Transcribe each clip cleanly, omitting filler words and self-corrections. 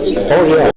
Oh yeah.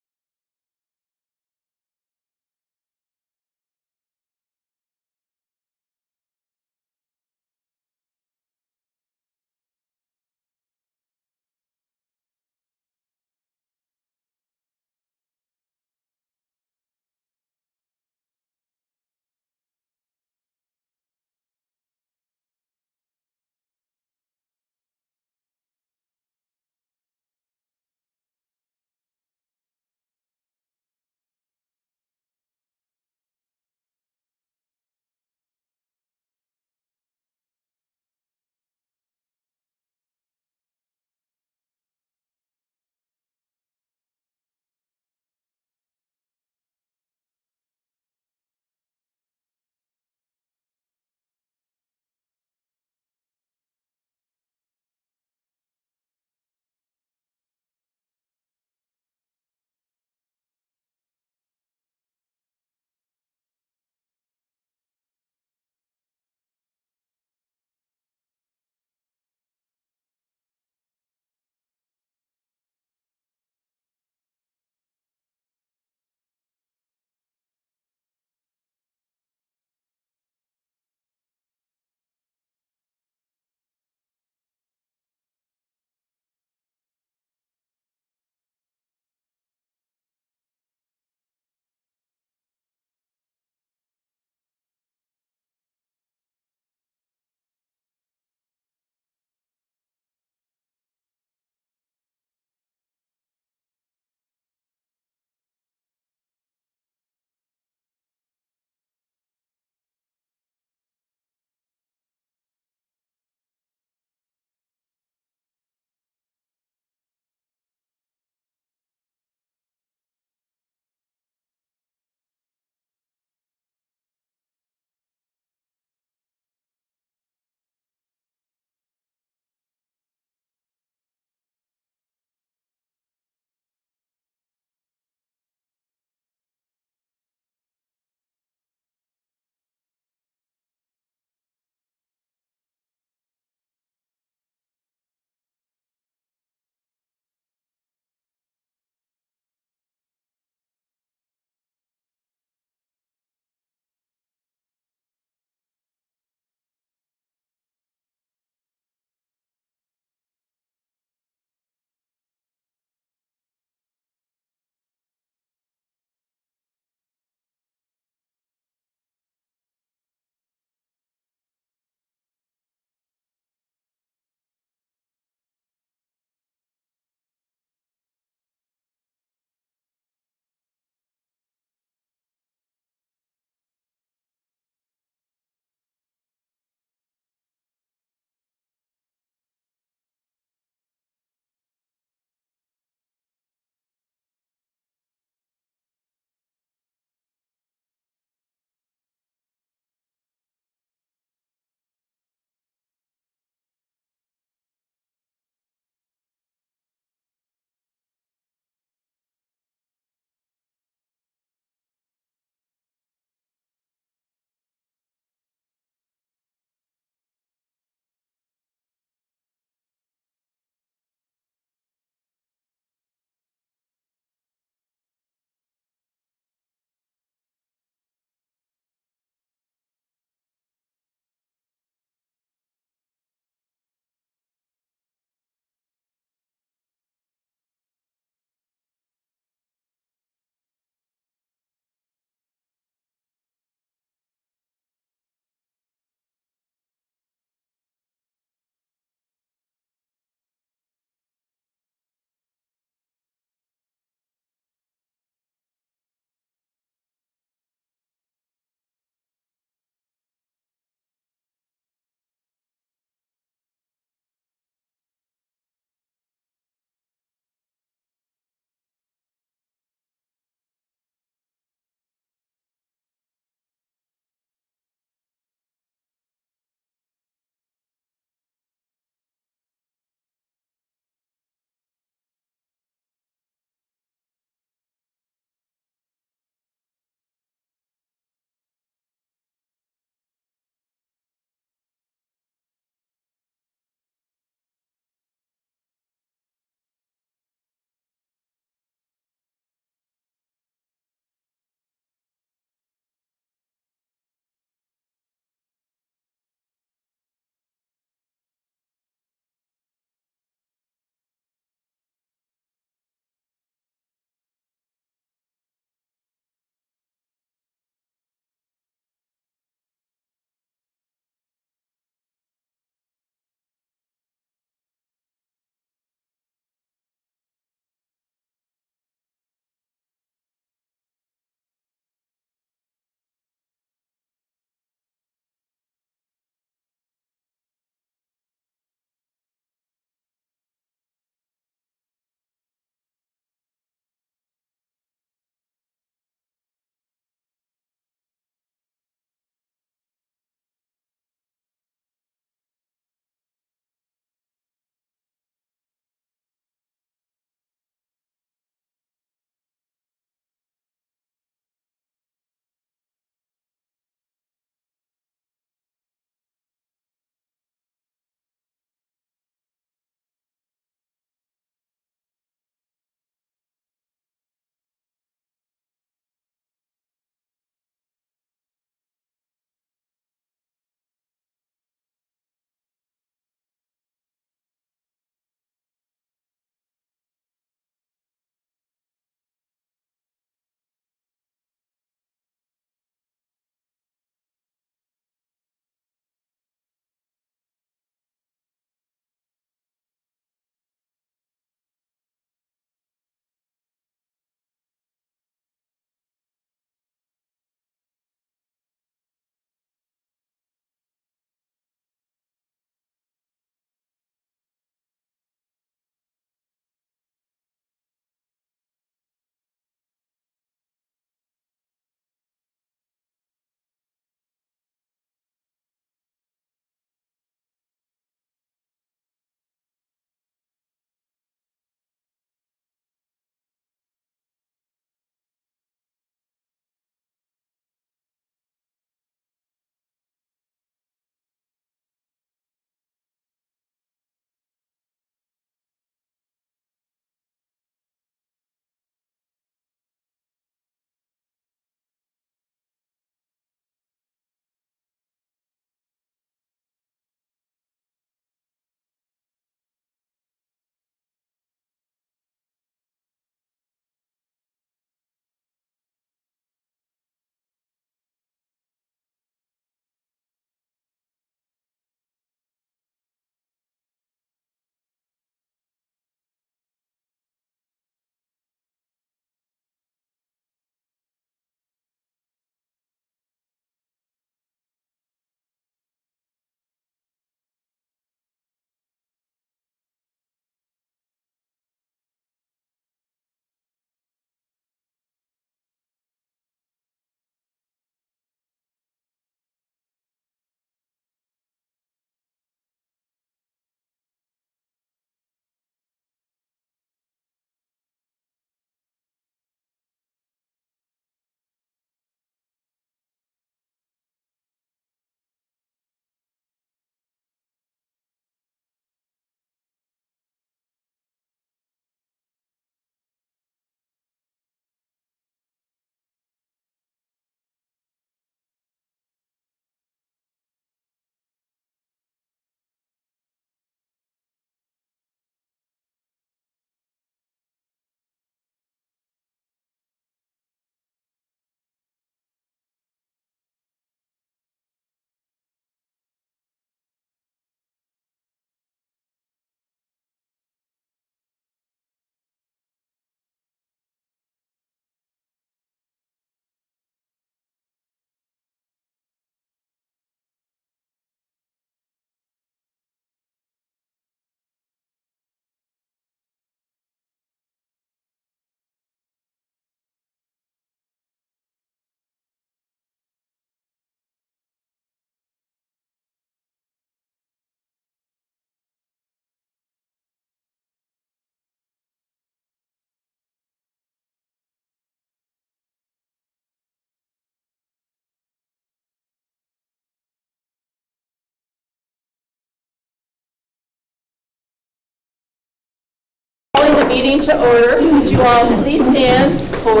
meeting to order. Would you all please stand for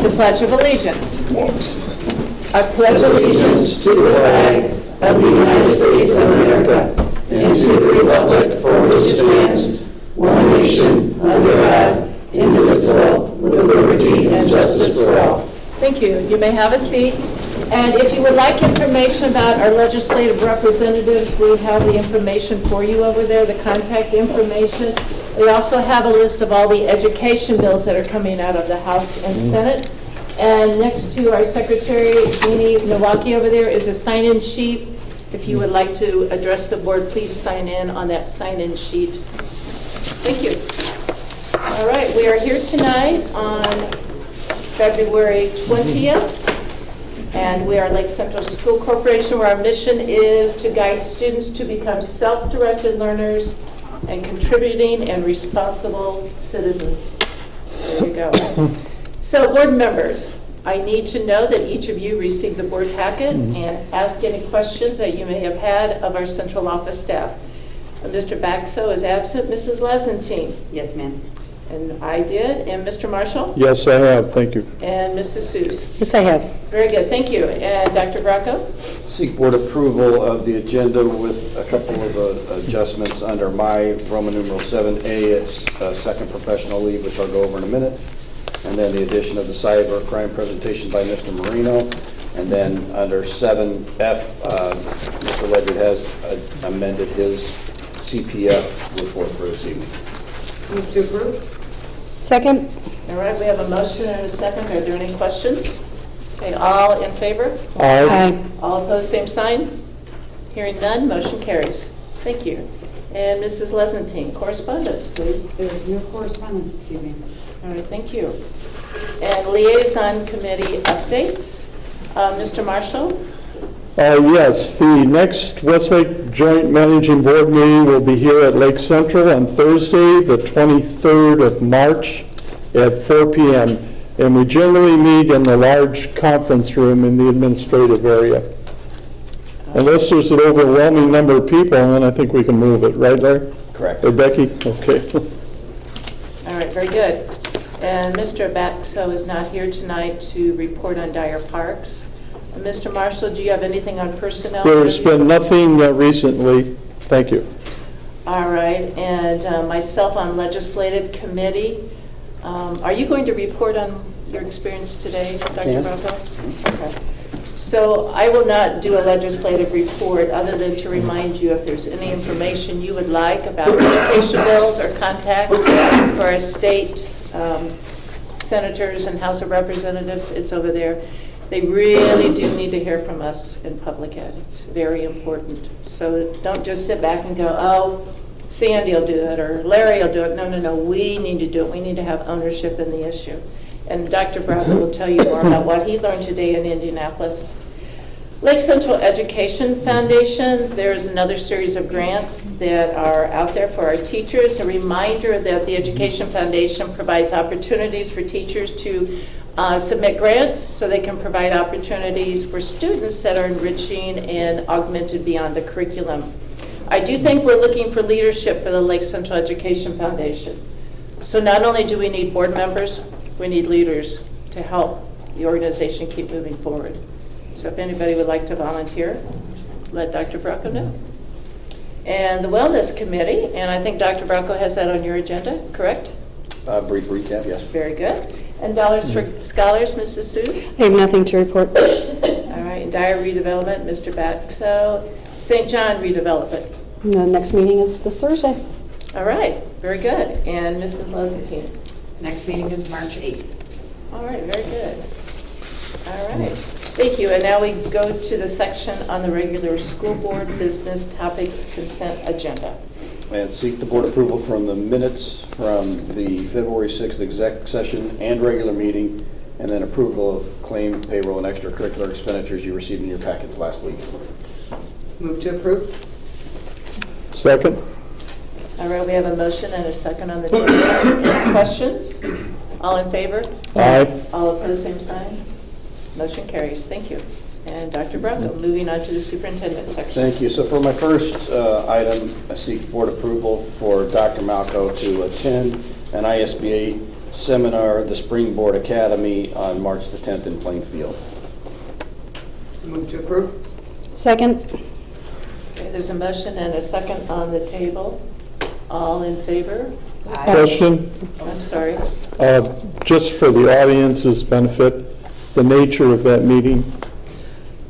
the Pledge of Allegiance? I pledge allegiance to the flag of the United States of America and to the republic for which it stands, one nation, under God, indivisible, with liberty and justice for all. Thank you. You may have a seat. And if you would like information about our legislative representatives, we have the information for you over there, the contact information. We also have a list of all the education bills that are coming out of the House and Senate. And next to our Secretary, Jeannie Nowacki over there, is a sign-in sheet. If you would like to address the board, please sign in on that sign-in sheet. Thank you. All right, we are here tonight on February 20th. And we are Lake Central School Corporation, where our mission is to guide students to become self-directed learners and contributing and responsible citizens. There you go. So, board members, I need to know that each of you received the board packet and ask any questions that you may have had of our central office staff. Mr. Baxo is absent. Mrs. Lesentine? Yes, ma'am. And I did. And Mr. Marshall? Yes, I have. Thank you. And Mrs. Seuss? Yes, I have. Very good. Thank you. And Dr. Bracco? Seek board approval of the agenda with a couple of adjustments under my Roman numeral 7A. It's second professional leave, which I'll go over in a minute. And then the addition of the cyber crime presentation by Mr. Marino. And then under 7F, Mr. Ledyard has amended his CPF report for this evening. Move to approve. Second? All right, we have a motion and a second. Are there any questions? Okay, all in favor? Aye. All opposed, same sign? Hearing none, motion carries. Thank you. And Mrs. Lesentine, correspondence, please. There is no correspondence this evening. All right, thank you. And liaison committee updates. Mr. Marshall? Yes, the next Westlake Joint Managing Board meeting will be here at Lake Central on Thursday, the 23rd of March at 4 p.m. And we generally meet in the large conference room in the administrative area. Unless there's an overwhelming number of people, then I think we can move it. Right, Larry? Correct. Or Becky? Okay. All right, very good. And Mr. Baxo is not here tonight to report on Dyer Parks. Mr. Marshall, do you have anything on personnel? There's been nothing recently. Thank you. All right, and myself on legislative committee. Are you going to report on your experience today, Dr. Bracco? Okay. So I will not do a legislative report other than to remind you if there's any information you would like about education bills or contacts for our state senators and House of Representatives. It's over there. They really do need to hear from us in public ed. It's very important. So don't just sit back and go, oh, Sandy will do it or Larry will do it. No, no, no. We need to do it. We need to have ownership in the issue. And Dr. Bracco will tell you more about what he learned today in Indianapolis. Lake Central Education Foundation, there's another series of grants that are out there for our teachers. A reminder that the Education Foundation provides opportunities for teachers to submit grants so they can provide opportunities for students that are enriching and augmented beyond the curriculum. I do think we're looking for leadership for the Lake Central Education Foundation. So not only do we need board members, we need leaders to help the organization keep moving forward. So if anybody would like to volunteer, let Dr. Bracco know. And the Wellness Committee, and I think Dr. Bracco has that on your agenda, correct? Brief recap, yes. Very good. And dollars for scholars, Mrs. Seuss? I have nothing to report. All right, and Dyer redevelopment, Mr. Baxo. St. John redevelopment. The next meeting is this Thursday. All right, very good. And Mrs. Lesentine? Next meeting is March 8th. All right, very good. All right, thank you. And now we go to the section on the regular school board business topics consent agenda. And seek the board approval from the minutes from the February 6th exec session and regular meeting, and then approval of claim, payroll, and extracurricular expenditures you received in your packets last week. Move to approve. Second? All right, we have a motion and a second on the table. Any questions? All in favor? Aye. All opposed, same sign. Motion carries. Thank you. And Dr. Bracco, moving on to the superintendent section. Thank you. So for my first item, I seek board approval for Dr. Malco to attend an ISBA seminar, the Springboard Academy, on March the 10th in Plainfield. Move to approve? Second. Okay, there's a motion and a second on the table. All in favor? Question, I'm sorry. just for the audience's benefit, the nature of that meeting?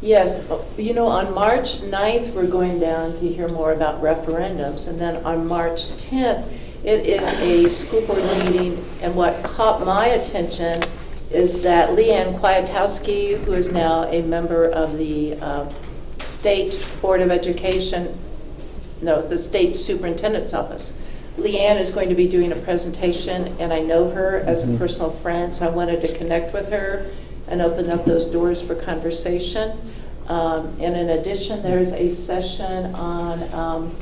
Yes, you know, on March 9th, we're going down to hear more about referendums, and then on March 10th, it is a school board meeting, and what caught my attention is that Leanne Kwiatkowski, who is now a member of the State Board of Education, no, the State Superintendent's Office. Leanne is going to be doing a presentation, and I know her as a personal friend, so I wanted to connect with her and open up those doors for conversation. And in addition, there's a session on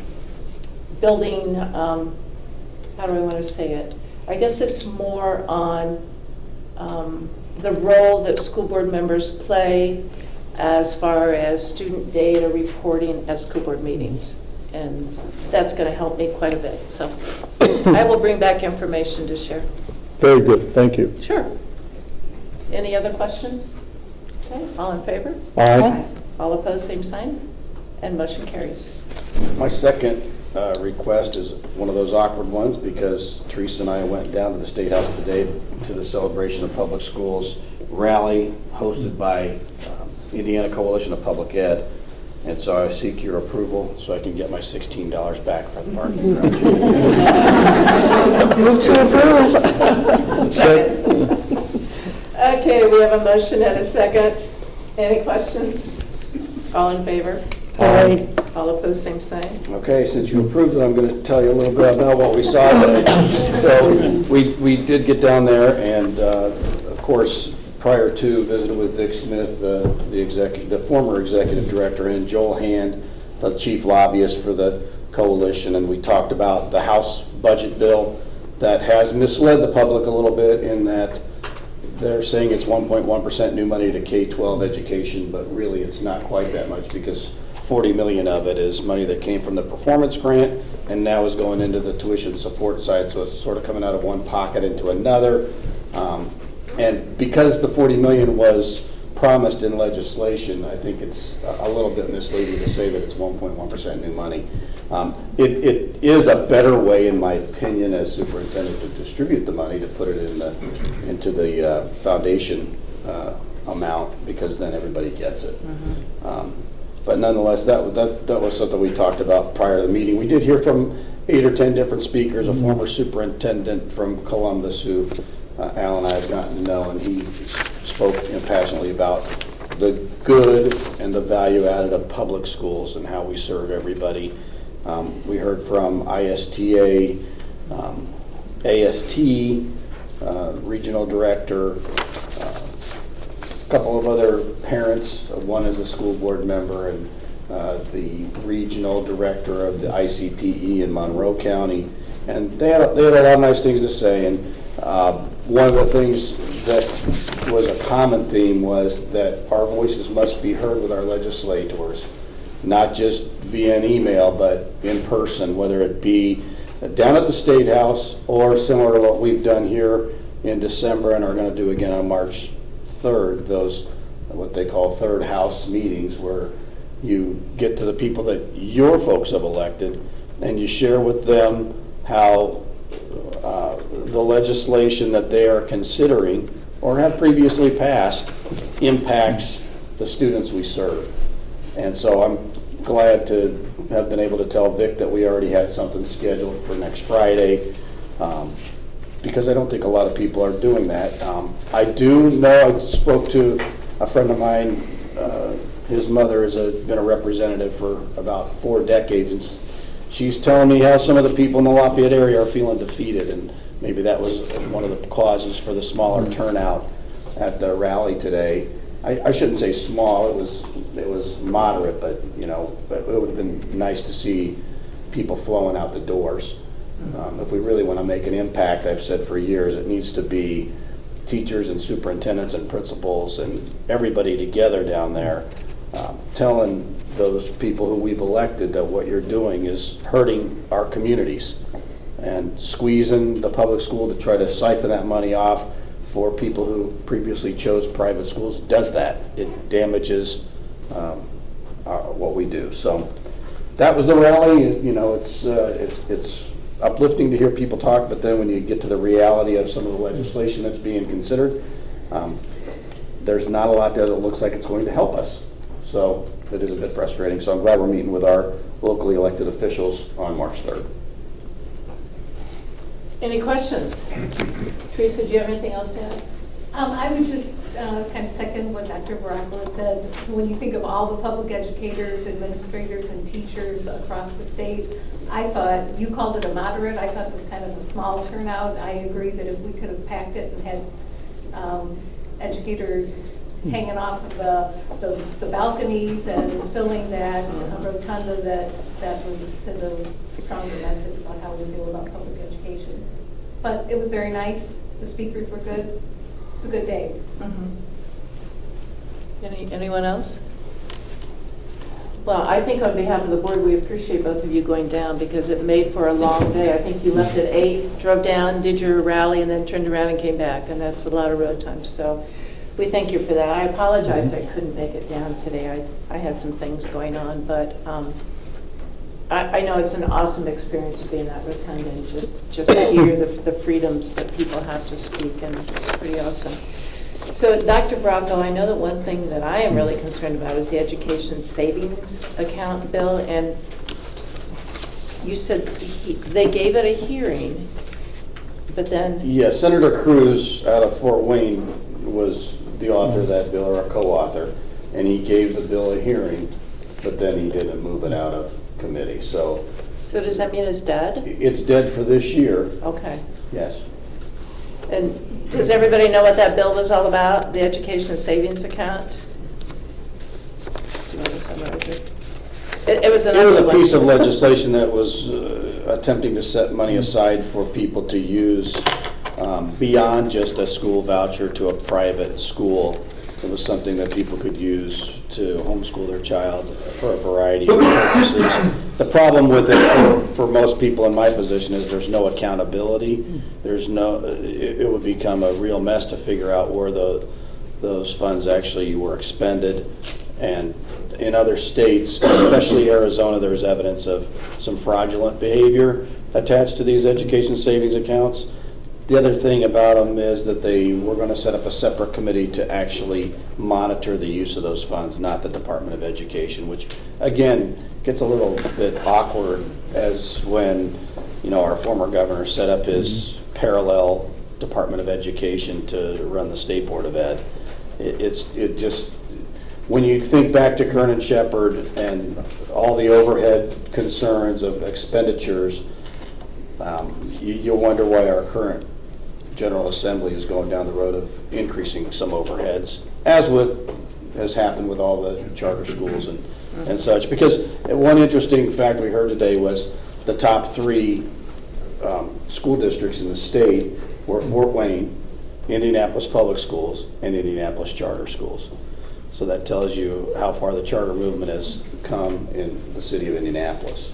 building, how do I want to say it? I guess it's more on the role that school board members play as far as student data reporting at school board meetings. And that's going to help me quite a bit. So I will bring back information to share. Very good, thank you. Sure. Any other questions? Okay, all in favor? Aye. All opposed, same sign. And motion carries. My second request is one of those awkward ones, because Teresa and I went down to the State House today to the Celebration of Public Schools rally hosted by Indiana Coalition of Public Ed. And so I seek your approval so I can get my $16 back for the parking garage. Move to approve. Okay, we have a motion and a second. Any questions? All in favor? Aye. All opposed, same sign. Okay, since you approved it, I'm going to tell you a little bit about what we saw today. So we did get down there, and of course, prior to, visited with Dick Smith, the former executive director, and Joel Hand, the chief lobbyist for the coalition, and we talked about the House budget bill that has misled the public a little bit in that they're saying it's 1.1% new money to K-12 education, but really it's not quite that much, because 40 million of it is money that came from the performance grant and now is going into the tuition support side, so it's sort of coming out of one pocket into another. And because the 40 million was promised in legislation, I think it's a little bit misleading to say that it's 1.1% new money. It is a better way, in my opinion, as superintendent, to distribute the money, to put it into the foundation amount, because then everybody gets it. But nonetheless, that was something we talked about prior to the meeting. We did hear from 8 or 10 different speakers, a former superintendent from Columbus who Al and I have gotten to know, and he spoke passionately about the good and the value added of public schools and how we serve everybody. We heard from ISTA, AST, regional director, a couple of other parents. One is a school board member, and the regional director of the ICPE in Monroe County. And they had a lot of nice things to say. And one of the things that was a common theme was that our voices must be heard with our legislators, not just via an email, but in person, whether it be down at the State House or similar to what we've done here in December and are going to do again on March 3rd, those what they call third house meetings, where you get to the people that your folks have elected and you share with them how the legislation that they are considering or have previously passed impacts the students we serve. And so I'm glad to have been able to tell Vic that we already had something scheduled for next Friday, because I don't think a lot of people are doing that. I do know, I spoke to a friend of mine, his mother has been a representative for about 4 decades, and she's telling me how some of the people in the Lafayette area are feeling defeated, and maybe that was one of the causes for the smaller turnout at the rally today. I shouldn't say small, it was moderate, but you know, it would have been nice to see people flowing out the doors. If we really want to make an impact, I've said for years, it needs to be teachers and superintendents and principals and everybody together down there, telling those people who we've elected that what you're doing is hurting our communities. and squeezing the public school to try to siphon that money off for people who previously chose private schools does that. It damages what we do. So that was the rally. You know, it's uplifting to hear people talk, but then when you get to the reality of some of the legislation that's being considered, there's not a lot there that looks like it's going to help us. So it is a bit frustrating. So I'm glad we're meeting with our locally elected officials on March 3rd. Any questions? Teresa, do you have anything else to add? I would just kind of second what Dr. Baracco said. When you think of all the public educators, administrators, and teachers across the state, I thought, you called it a moderate, I thought it was kind of a small turnout. I agree that if we could have packed it and had educators hanging off of the balconies and filling that rotunda, that would send a stronger message about how we feel about public education. But it was very nice. The speakers were good. It's a good day. Anyone else? Well, I think on behalf of the board, we appreciate both of you going down because it made for a long day. I think you left at 8, drove down, did your rally, and then turned around and came back, and that's a lot of road time. So we thank you for that. I apologize I couldn't make it down today. I had some things going on, but I know it's an awesome experience to be in that rotunda and just to hear the freedoms that people have to speak, and it's pretty awesome. So, Dr. Bracco, I know that one thing that I am really concerned about is the education savings account bill, and you said they gave it a hearing, but then... Yes, Senator Cruz out of Fort Wayne was the author of that bill, or a co-author, and he gave the bill a hearing, but then he didn't move it out of committee. So does that mean it's dead? it's dead for this year. Okay. Yes. And does everybody know what that bill was all about, the education savings account? Do you want to summarize it? It was It was a piece of one. legislation that was attempting to set money aside for people to use beyond just a school voucher to a private school. It was something that people could use to homeschool their child for a variety of purposes. The problem with it for most people in my position is there's no accountability. It would become a real mess to figure out where those funds actually were expended. And in other states, especially Arizona, there's evidence of some fraudulent behavior attached to these education savings accounts. The other thing about them is that they were going to set up a separate committee to actually monitor the use of those funds, not the Department of Education, which again gets a little bit awkward as when, our former governor set up his parallel Department of Education to run the State Board of Ed. It just, when you think back to Kernan Shepherd and all the overhead concerns of expenditures, you'll wonder why our current General Assembly is going down the road of increasing some overheads, as has happened with all the charter schools and such. Because one interesting fact we heard today was the top 3 school districts in the state were Fort Wayne, Indianapolis Public Schools, and Indianapolis Charter Schools. So that tells you how far the charter movement has come in the city of Indianapolis.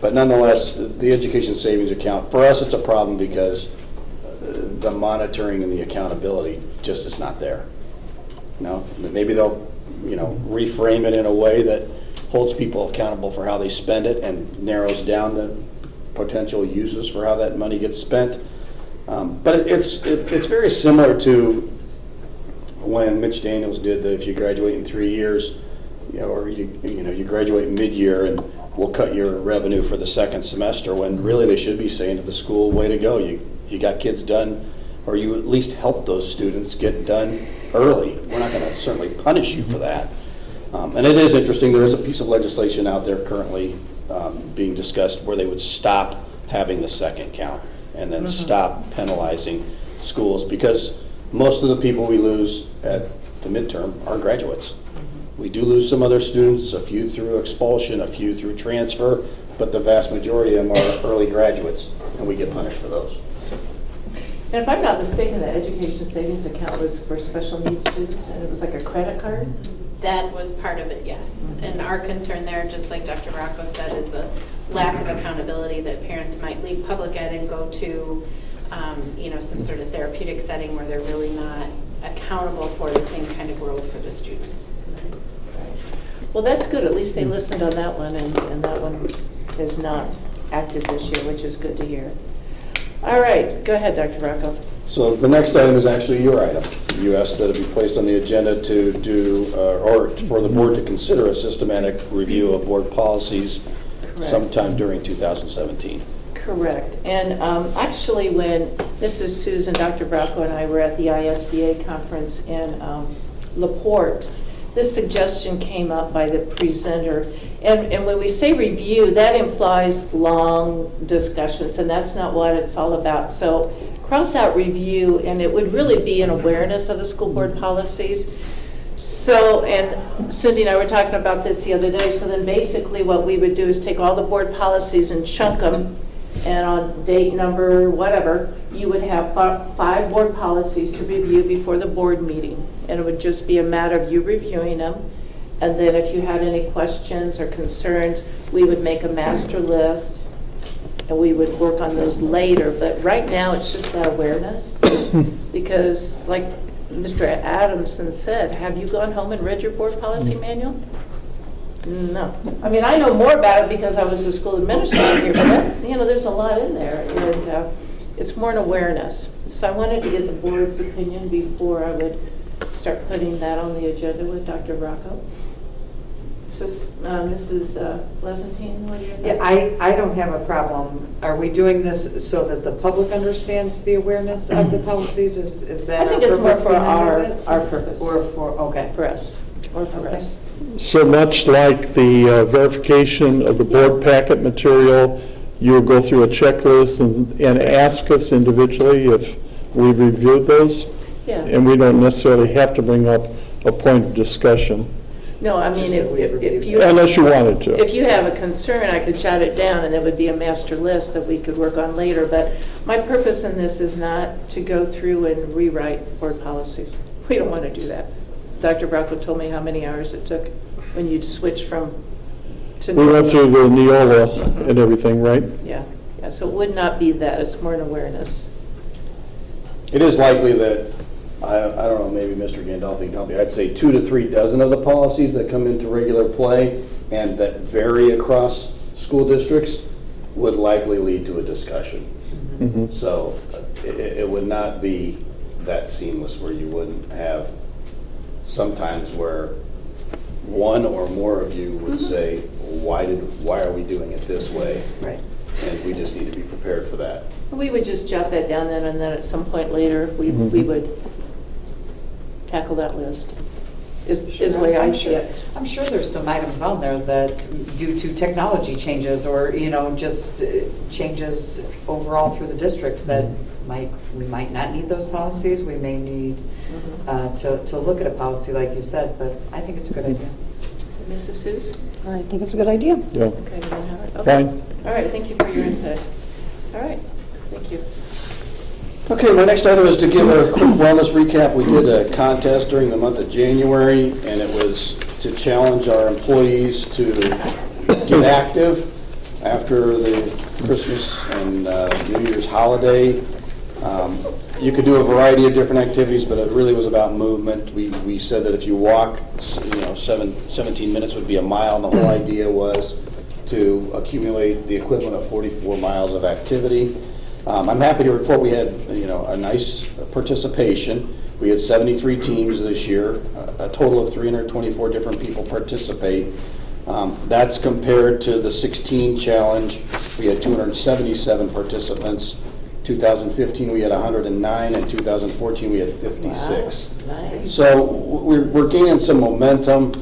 But nonetheless, the education savings account, for us it's a problem because the monitoring and the accountability just is not there. Maybe they'll reframe it in a way that holds people accountable for how they spend it and narrows down the potential uses for how that money gets spent. But it's very similar to when Mitch Daniels did the if you graduate in 3 years, or you graduate mid-year and we'll cut your revenue for the second semester, when really they should be saying to the school, way to go, you got kids done, or you at least help those students get done early. We're not going to certainly punish you for that. And it is interesting, there is a piece of legislation out there currently being discussed where they would stop having the second count and then stop penalizing schools, because most of the people we lose at the midterm are graduates. We do lose some other students, a few through expulsion, a few through transfer, but the vast majority of them are early graduates, and we get punished for those. And if I'm not mistaken, the education savings account was for special needs students, and it was like a credit card? That was part of it, yes. And our concern there, just like Dr. Rocco said, is the lack of accountability that parents might leave public ed and go to, some sort of therapeutic setting where they're really not accountable for the same kind of growth for the students. Well, that's good. At least they listened on that one, and that one is not active this year, which is good to hear. All right, go ahead, Dr. Rocco. So the next item is actually your item. You asked that it be placed on the agenda to do, or for the board to consider a systematic review of board policies sometime during 2017. Correct. And actually, when Mrs. Susan, Dr. Bracco, and I were at the ISBA conference in LaPorte, this suggestion came up by the presenter. And when we say review, that implies long discussions, and that's not what it's all about. So cross out review, and it would really be an awareness of the school board policies. So, and Cindy and I were talking about this the other day, so then basically what we would do is take all the board policies and chunk them, and on date number, whatever, you would have 5 board policies to review before the board meeting. And it would just be a matter of you reviewing them. And then if you had any questions or concerns, we would make a master list and we would work on those later. But right now, it's just that awareness. Because like Mr. Adamson said, have you gone home and read your board policy manual? No. I mean, I know more about it because I was a school administrator here, but that's, there's a lot in there. And it's more an awareness. So I wanted to get the board's opinion before I would start putting that on the agenda with Dr. Bracco. So, Mrs. Pleasantine, what do you think? Yeah, I don't have a problem. Are we doing this so that the public understands the awareness of the policies? Is that I think our it's more purpose for behind it? our purpose. Or for, okay. For us, or for Okay. us. So much like the verification of the board packet material, you will go through a checklist and ask us individually if we reviewed those. Yeah. And we don't necessarily have to bring up a point of discussion, No, I mean, Just that we if you... unless you wanted to. If you have a concern, I could jot it down, and it would be a master list that we could work on later. But my purpose in this is not to go through and rewrite board policies. We don't want to do that. Dr. Bracco told me how many hours it took when you'd switch from to... We went through the Neola and everything, right? Yeah, so it would not be that. It's more an awareness. It is likely that, I don't know, maybe Mr. Gandolfi can help me, I'd say 2 to 3 dozen of the policies that come into regular play and that vary across school districts would likely lead to a discussion. Mhm. So it would not be that seamless where you wouldn't have sometimes where one or more of you would say, why are we doing it this way? Right. And we just need to be prepared for that. We would just jot that down then, and then at some point later, we would tackle that list, is the way I see it. I'm sure there's some items on there that, due to technology changes or, just changes overall through the district that we might not need those policies. We may need to look at a policy like you said, but I think it's a good idea. Mrs. Seuss? I think it's a good idea. Yeah, Okay, then have it. Okay. fine. All right, thank you for your input. All right, thank you. Okay, my next item is to give a quick wellness recap. We did a contest during the month of January, and it was to challenge our employees to get active after the Christmas and New Year's holiday. You could do a variety of different activities, but it really was about movement. We said that if you walk, 17 minutes would be a mile, and the whole idea was to accumulate the equivalent of 44 miles of activity. I'm happy to report we had, a nice participation. We had 73 teams this year, a total of 324 different people participate. That's compared to the 16 challenge. We had 277 participants. 2015 we had 109, and 2014 we had 56. Wow, nice. So we're gaining some momentum.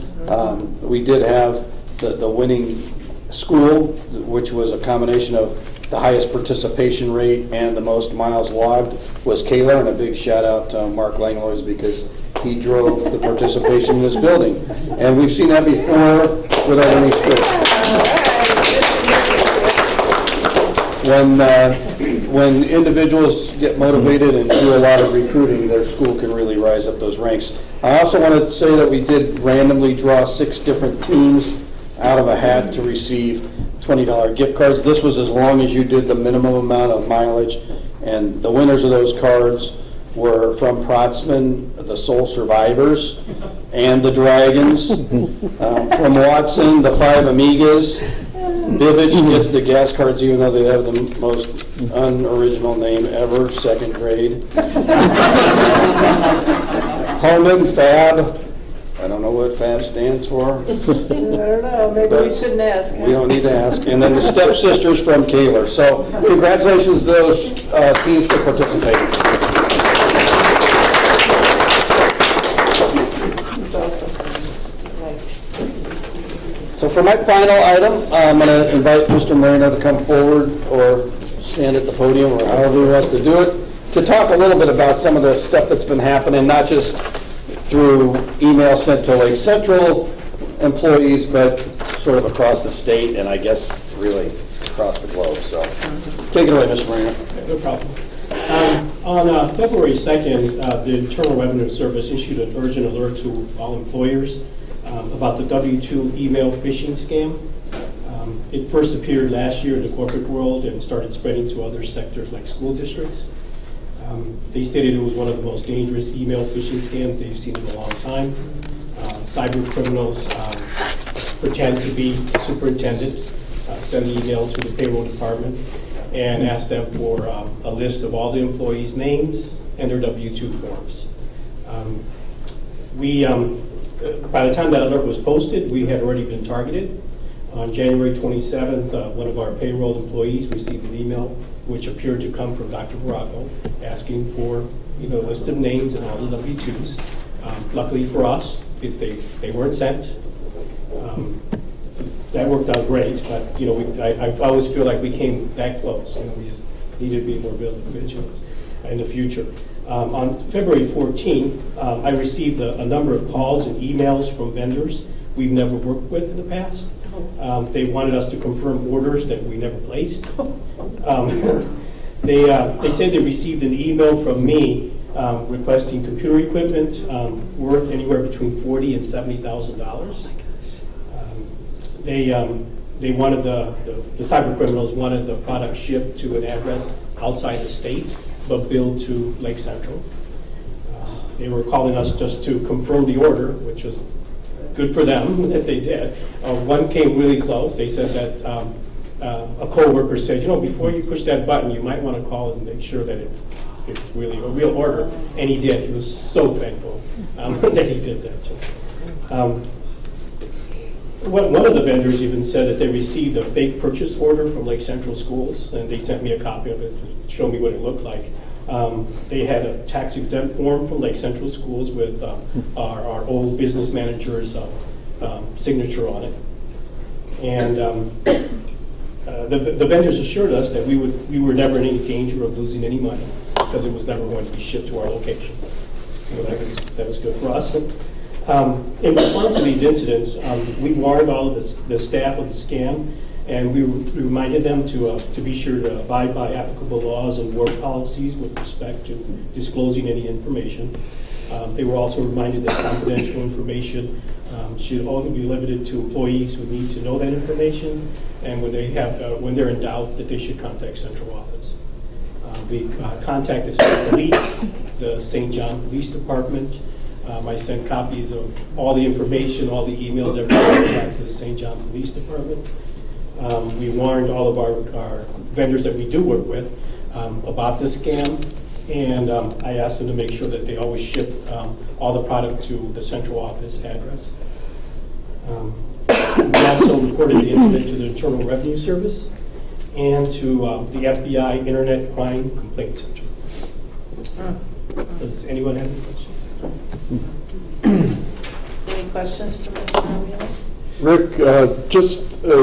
We did have the winning school, which was a combination of the highest participation rate and the most miles logged, was Kayla, and a big shout out to Mark Langlois because he drove the participation in this building. And we've seen that before with our winning school. when individuals get motivated and do a lot of recruiting, their school can really rise up those ranks. I also wanted to say that we did randomly draw 6 different teams out of a hat to receive $20 gift cards. This was as long as you did the minimum amount of mileage, and the winners of those cards were from Protzman, the Soul Survivors, and the Dragons. From Watson, the Five Amigas. Bibbage gets the gas cards even though they have the most unoriginal name ever, second grade. Holman, Fab. I don't know what FAB stands for. I don't know, maybe we shouldn't ask. We don't need to ask. And then the Stepsisters from Kaler. So congratulations to those teams for participating. That's awesome. Nice. So for my final item, I'm going to invite Mr. Moreno to come forward or stand at the podium or however he wants to do it, to talk a little bit about some of the stuff that's been happening, not just through email sent to Lake Central employees, but sort of across the state and I guess really across the globe. So take it away, Mr. Moreno. No problem. On February 2nd, the Internal Revenue Service issued an urgent alert to all employers about the W-2 email phishing scam. It first appeared last year in the corporate world and started spreading to other sectors like school districts. They stated it was one of the most dangerous email phishing scams they've seen in a long time. Cyber criminals pretend to be superintendent, send an email to the payroll department, and ask them for a list of all the employees' names and their W-2 forms. By the time that alert was posted, we had already been targeted. On January 27th, one of our payroll employees received an email which appeared to come from Dr. Virago, asking for a list of names and all the W-2s. Luckily for us, they weren't sent. That worked out great, but I always feel like we came that close. We just needed to be more vigilant in the future. On February 14th, I received a number of calls and emails from vendors we've never worked with in the past. They wanted us to confirm orders that we never placed. They said they received an email from me requesting computer equipment worth anywhere between $40,000 and $70,000. They wanted the cyber criminals wanted the product shipped to an address outside the state, but billed to Lake Central. They were calling us just to confirm the order, which was good for them that they did. One came really close. They said that a coworker said, before you push that button, you might want to call and make sure that it's really a real order. And he did. He was so thankful that he did that. One of the vendors even said that they received a fake purchase order from Lake Central Schools, and they sent me a copy of it to show me what it looked like. They had a tax exempt form from Lake Central Schools with our old business manager's signature on it. And the vendors assured us that we were never in any danger of losing any money because it was never going to be shipped to our location. So that was good for us. In response to these incidents, we warned all of the staff of the scam, and we reminded them to be sure to abide by applicable laws and work policies with respect to disclosing any information. They were also reminded that confidential information should only be limited to employees who need to know that information, and when they're in doubt, that they should contact central office. We contacted state police, the St. John Police Department. I sent copies of all the information, all the emails, everything back to the St. John Police Department. We warned all of our vendors that we do work with about this scam, and I asked them to make sure that they always ship all the product to the central office address. We also reported the incident to the Internal Revenue Service and to the FBI Internet Crime Complaint Center. Does anyone have any questions? Any questions for Mr. Romeo? Rick,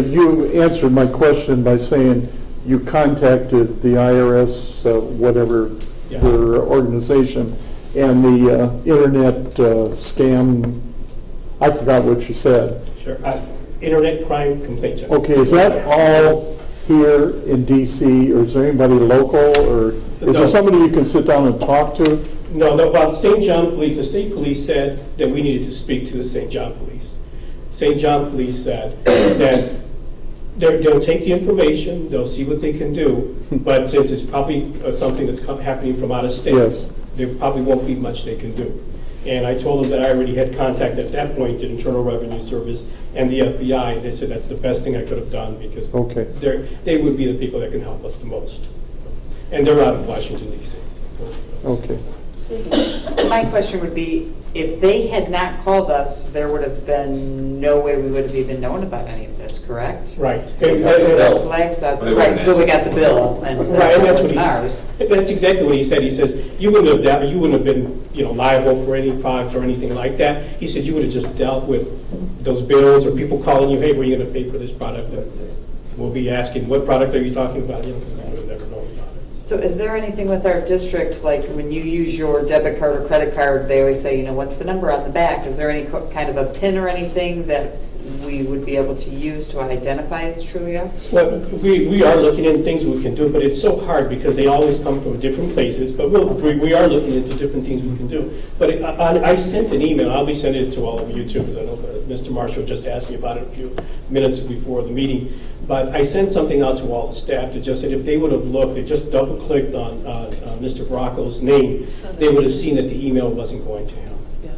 you answered my question by saying you contacted the IRS, whatever Yeah. their organization, and the internet scam, I forgot what you said. Sure. Internet Crime Complaint Center. Okay, is that all here in DC, or is there anybody local, or is No. there somebody you can sit down and talk to? No, about St. John Police, the state police said that we needed to speak to the St. John Police. St. John Police said that they'll take the information, they'll see what they can do, but since it's probably something that's happening from out of state, Yes. there probably won't be much they can do. And I told them that I already had contact at that point to Internal Revenue Service and the FBI, and they said that's the best thing I could have done because Okay. they would be the people that can help us the most. And they're out of Washington DC. Okay. My question would be, if they had not called us, there would have been no way we would have even known about any of this, correct? Right. Red flags up, right, until we got the bill and said Right, and it that's was what he, ours. that's exactly what he said. He says, you wouldn't have been, liable for any product or anything like that. He said, you would have just dealt with those bills or people calling you, hey, were you going to pay for this product? And we'll be asking, what product are you talking about? Because we would have never known about it. So is there anything with our district, like when you use your debit card or credit card, they always say, what's the number on the back? Is there any kind of a PIN or anything that we would be able to use to identify it's truly us? Well, we are looking into things we can do, but it's so hard because they always come from different places, but we are looking into different things we can do. But I sent an email, I'll be sending it to all of you too, because I know Mr. Marshall just asked me about it a few minutes before the meeting. But I sent something out to all the staff that just said if they would have looked, they just double-clicked on Mr. Bracco's name, they would have seen that the email wasn't going to him.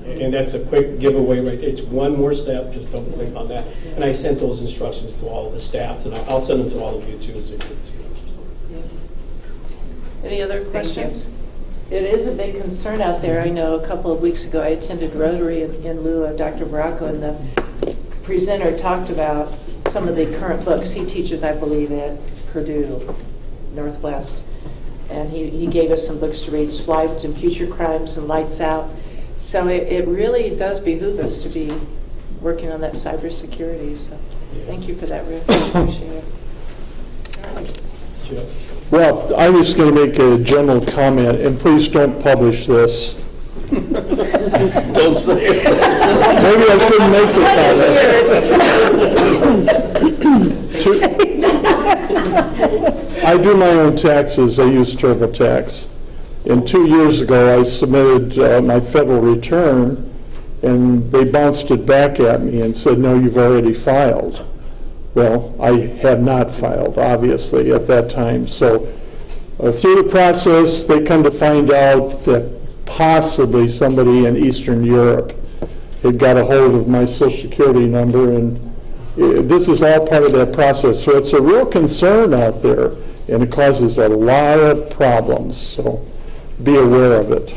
And that's a quick giveaway right there. It's one more step, just double click on that. And I sent those instructions to all of the staff, and I'll send them to all of you too, so you can see them. Any other questions? It is a big concern out there. I know a couple of weeks ago I attended Rotary in lieu of Dr. Bracco, and the presenter talked about some of the current books he teaches, I believe, at Purdue, Northwest. And he gave us some books to read, Swiped and Future Crimes and Lights Out. So it really does behoove us to be working on that cybersecurity. So thank you for that, Rick. I appreciate it. All right. Sure. Well, I was going to make a general comment, and please don't publish this. Don't say it. Maybe I shouldn't make the comment. I do my own taxes. I use TurboTax. And 2 years ago, I submitted my federal return, and they bounced it back at me and said, no, you've already filed. Well, I had not filed, obviously, at that time. So through the process, they come to find out that possibly somebody in Eastern Europe had got a hold of my Social Security number, and this is all part of that process. So it's a real concern out there, and it causes a lot of problems. So be aware of it.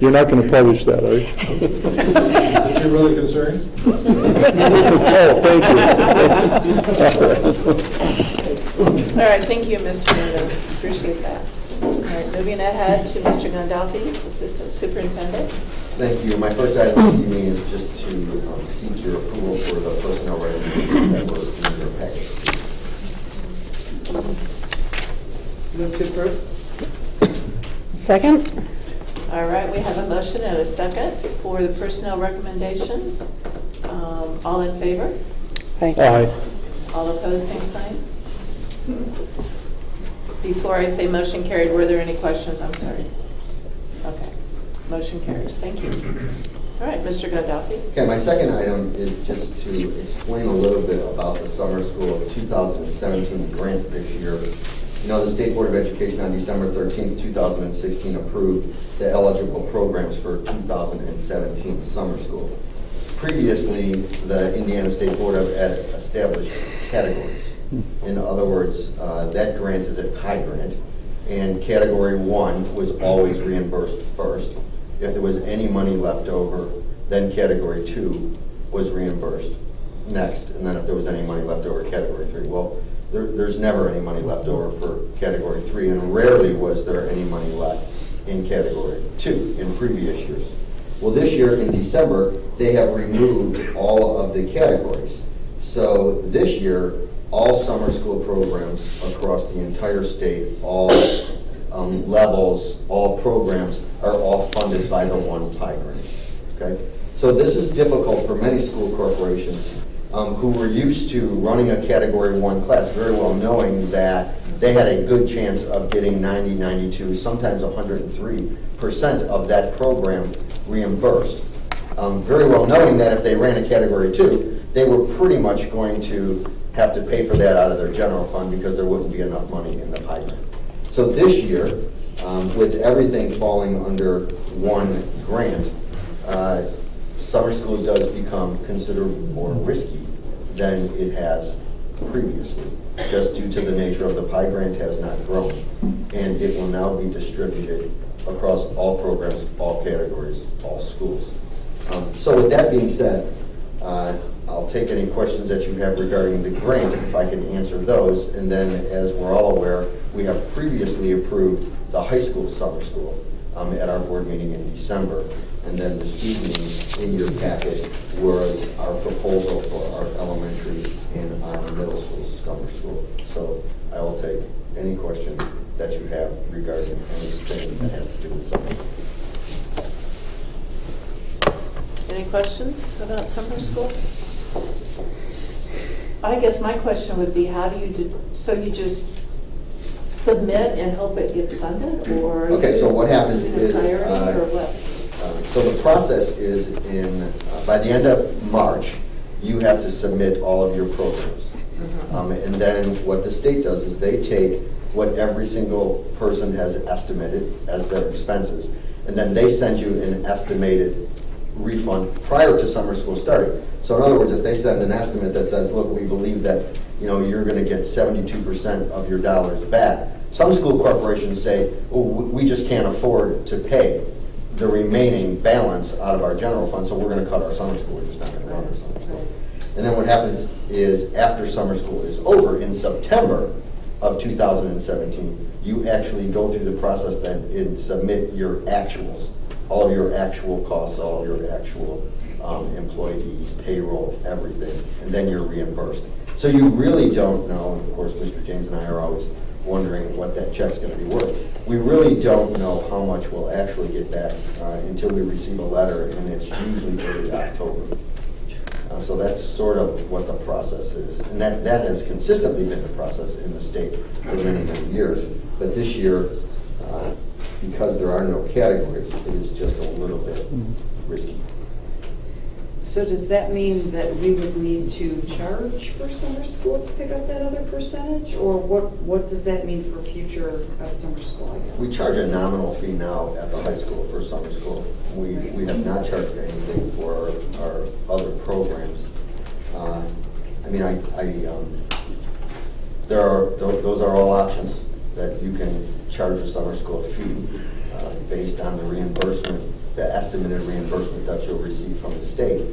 You're not going to publish that, are you? Are you really concerned? Oh, thank you. All right, thank you, Mr. Murdo. Appreciate that. All right, moving ahead to Mr. Gandolfi, Assistant Superintendent. Thank you. My first item this evening is just to seek your approval for the personnel recommendations that were in your package. Move to approve. Second? All right, we have a motion and a second for the personnel recommendations. All in favor? Aye. All opposed, same sign? Before I say motion carried, were there any questions? I'm sorry. Okay. Motion carries. Thank you. All right, Mr. Gandolfi. Okay, my second item is just to explain a little bit about the summer school 2017 grant this year. You know, the State Board of Education on December 13, 2016 approved the eligible programs for 2017 summer school. Previously, the Indiana State Board of Ed established categories. In other words, that grant is a high grant, and category 1 was always reimbursed first. If there was any money left over, then category 2 was reimbursed next, and then if there was any money left over, category 3. Well, there's never any money left over for category 3, and rarely was there any money left in category 2 in previous years. Well, this year in December, they have removed all of the categories. So this year, all summer school programs across the entire state, all levels, all programs are all funded by the one pie grant. Okay? So this is difficult for many school corporations who were used to running a Category 1 class, very well knowing that they had a good chance of getting 90, 92, sometimes 103% of that program reimbursed. Very well knowing that if they ran a Category 2, they were pretty much going to have to pay for that out of their general fund because there wouldn't be enough money in the pie grant. So this year, with everything falling under one grant, summer school does become considerably more risky than it has previously, just due to the nature of the pie grant has not grown. And it will now be distributed across all programs, all categories, all schools. So with that being said, I'll take any questions that you have regarding the grant, if I can answer those. And then, as we're all aware, we have previously approved the high school summer school at our board meeting in December. And then this evening, in your packet, was our proposal for our elementary and our middle school summer school. So I will take any question that you have regarding anything that has to do with summer. Any questions about summer school? I guess my question would be, how do you do, so you just submit and hope it gets funded, or? Okay, so what happens is, or what? So the process is by the end of March, you have to submit all of your programs. And then what the state does is they take what every single person has estimated as their expenses, and then they send you an estimated refund prior to summer school starting. So in other words, if they send an estimate that says, look, we believe that you're going to get 72% of your dollars back, some school corporations say, oh, we just can't afford to pay the remaining balance out of our general fund, so we're going to cut our summer school. We're just not going to run our summer school. And then what happens is, after summer school is over in September of 2017, you actually go through the process then and submit your actuals, all of your actual costs, all of your actual employees, payroll, everything, and then you're reimbursed. So you really don't know, and of course Mr. James and I are always wondering what that check's going to be worth. We really don't know how much we'll actually get back until we receive a letter, and it's usually early October. So that's sort of what the process is. And that has consistently been the process in the state for many, many years. But this year, because there are no categories, it is just a little bit risky. So does that mean that we would need to charge for summer school to pick up that other percentage? Or what does that mean for future of summer school, I guess? We charge a nominal fee now at the high school for summer school. We have not charged anything for our other programs. Those are all options that you can charge a summer school fee based on the reimbursement, the estimated reimbursement that you'll receive from the state.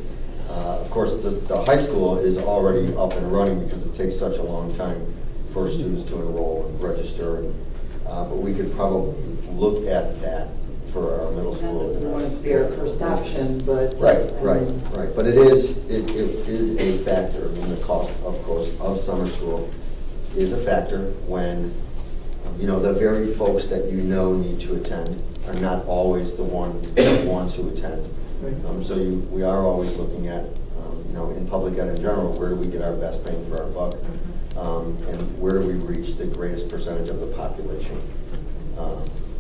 Of course, the high school is already up and running because it takes such a long time for students to enroll and register. But we could probably look at that for our middle school. Not that we want it to be our first option, but... Right. But it is a factor. I mean, the cost, of course, of summer school is a factor when, the very folks that need to attend are not always the ones who attend. Right. So we are always looking at, in public ed in general, where do we get our best bang for our buck? And where do we reach the greatest percentage of the population?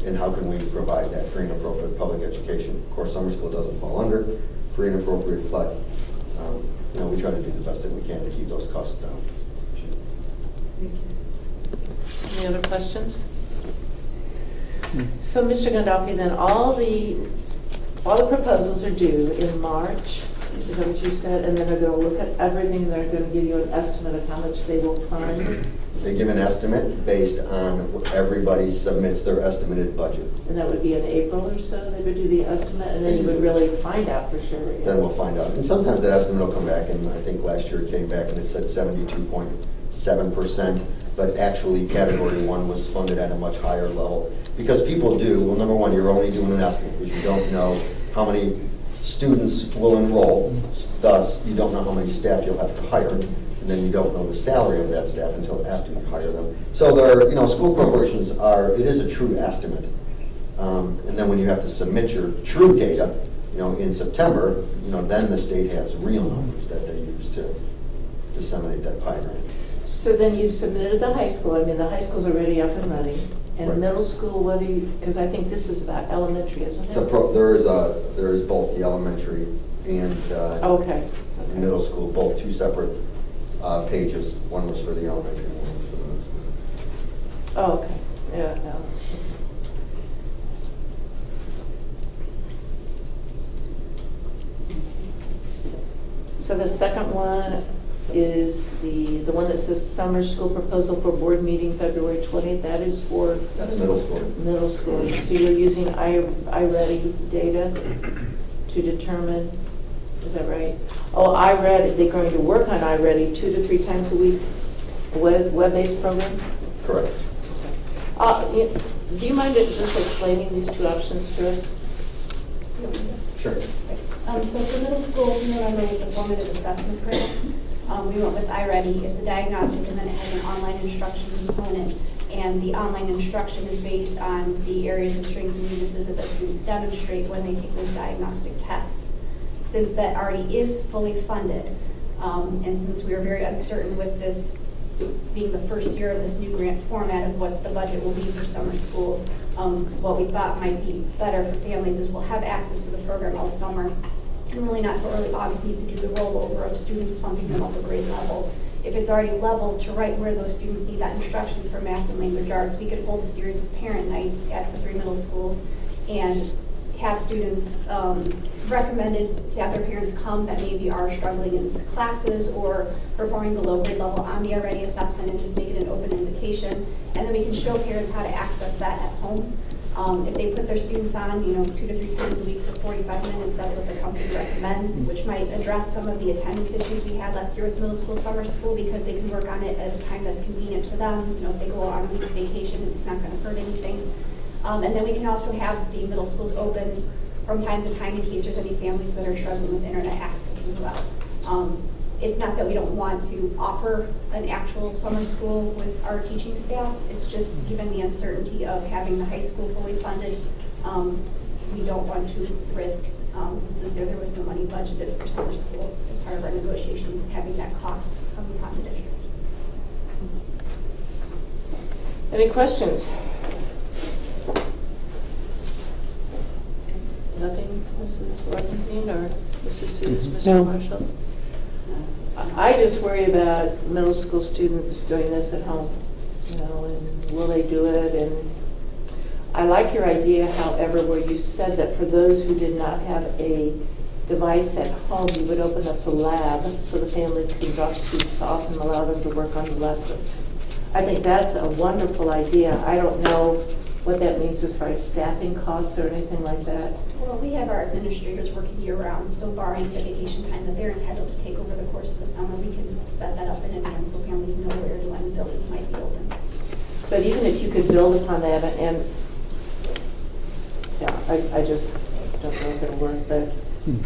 And how can we provide that free and appropriate public education? Of course, summer school doesn't fall under free and appropriate, but we try to do the best that we can to keep those costs down. Any other questions? So, Mr. Gandolfi, then all the proposals are due in March, is that what you said? And then they're going to look at everything, and they're going to give you an estimate of how much they will fund? They give an estimate based on what everybody submits their estimated budget. And that would be in April or so, they would do the estimate, and then you would really find out for sure. Then we'll find out. And sometimes that estimate will come back, and I think last year it came back and it said 72.7%, but actually Category 1 was funded at a much higher level. Because people well, number one, you're only doing an estimate because you don't know how many students will enroll, thus you don't know how many staff you'll have to hire, and then you don't know the salary of that staff until after you hire them. So school corporations it is a true estimate. And then when you have to submit your true data, in September, then the state has real numbers that they use to disseminate that pie grant. So then you've submitted the high school, I mean, the high school's already up and running. And Right. middle school, what do you, because I think this is about elementary, isn't it? There is both the elementary and Okay. middle school, both two separate pages. One was for the elementary and one was for the middle school. Oh, okay, yeah, yeah. So the second one is the one that says summer school proposal for board meeting February 20th. That is for That's middle school. middle school. So you're using iReady data to determine, is that right? Oh, iReady, they're going to work on iReady 2 to 3 times a week, web-based program? Correct. Do you mind just explaining these two options to us? Sure. So for middle school, we went with the formative assessment grant. We went with iReady. It's a diagnostic, and then it has an online instruction component. And the online instruction is based on the areas of strengths and weaknesses that the students demonstrate when they take those diagnostic tests. Since that already is fully funded, and since we are very uncertain with this being the first year of this new grant format of what the budget will be for summer school, what we thought might be better for families is we'll have access to the program all summer, and really not till early August need to do the rollover of students funding them up a grade level. If it's already leveled to right where those students need that instruction for math and language arts, we could hold a series of parent nights at the 3 middle schools and have students recommended to have their parents come that maybe are struggling in classes or performing below grade level on the iReady assessment, and just make it an open invitation. And then we can show parents how to access that at home. If they put their students on, 2 to 3 times a week for 45 minutes, that's what the company recommends, which might address some of the attendance issues we had last year with middle school, summer school, because they can work on it at a time that's convenient to them. If they go on a week's vacation, it's not going to hurt anything. And then we can also have the middle schools open from time to time in case there's any families that are struggling with internet access as well. It's not that we don't want to offer an actual summer school with our teaching staff. It's just given the uncertainty of having the high school fully funded, we don't want to risk, since this year there was no money budgeted for summer school as part of our negotiations, having that cost come upon the district. Any questions? Nothing, Mrs. Lesentine or Mrs. Suits, Mr. No. Marshall? I just worry about middle school students doing this at home, and will they do it? And I like your idea, however, where you said that for those who did not have a device at home, you would open up the lab so the families can drop students off and allow them to work on the lessons. I think that's a wonderful idea. I don't know what that means as far as staffing costs or anything like that. Well, we have our administrators working year-round, so barring the vacation time that they're entitled to take over the course of the summer, we can set that up in advance so families know where to when buildings might be open. But even if you could build upon that, and, yeah, I just don't know if it'll work, but.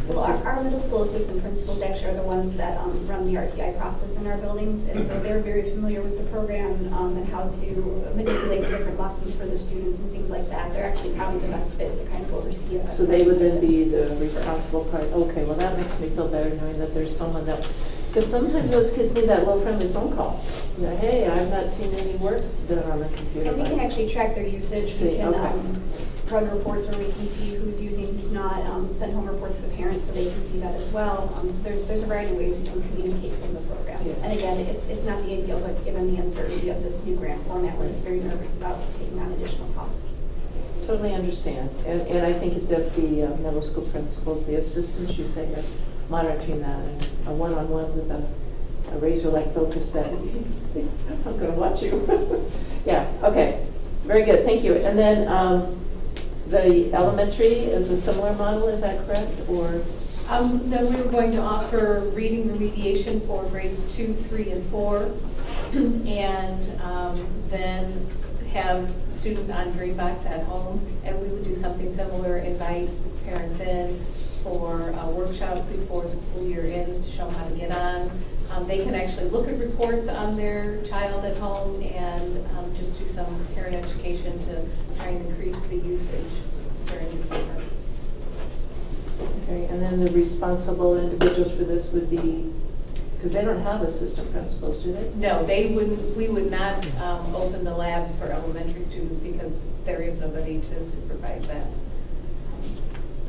Well, our middle school assistant principals actually are the ones that run the RTI process in our buildings, and so they're very familiar with the program and how to manipulate the different lessons for the students and things like that. They're actually probably the best fit to kind of oversee it. So they would then be the responsible part. Okay, well, that makes me feel better knowing that there's someone that, because sometimes those kids need that little friendly phone call. Hey, I've not seen any work done on the computer. And we can actually track their usage. See, We can okay. run reports where we can see who's using, who's not, send home reports to the parents so they can see that as well. So there's a variety of ways we can communicate from the program. Yeah. And again, it's not the ideal, but given the uncertainty of this new grant format, we're just very nervous about taking on additional costs. Totally understand. And I think that the middle school principals, the assistants, you say, are monitoring that, and a one-on-one with a razor-like focus that, I'm going to watch you. Yeah, okay. Very good, thank you. And then the elementary is a similar model, is that correct? Or No, we were going to offer reading remediation for grades 2, 3, and 4, and then have students on Dreambox at home, and we would do something similar, invite parents in for a workshop before the school year ends to show them how to get on. They can actually look at reports on their child at home and just do some parent education to try and increase the usage during the summer. okay, and then the responsible individuals for this would be Because they don't have assistant principals, do they? No, we would not open the labs for elementary students because there is nobody to supervise that.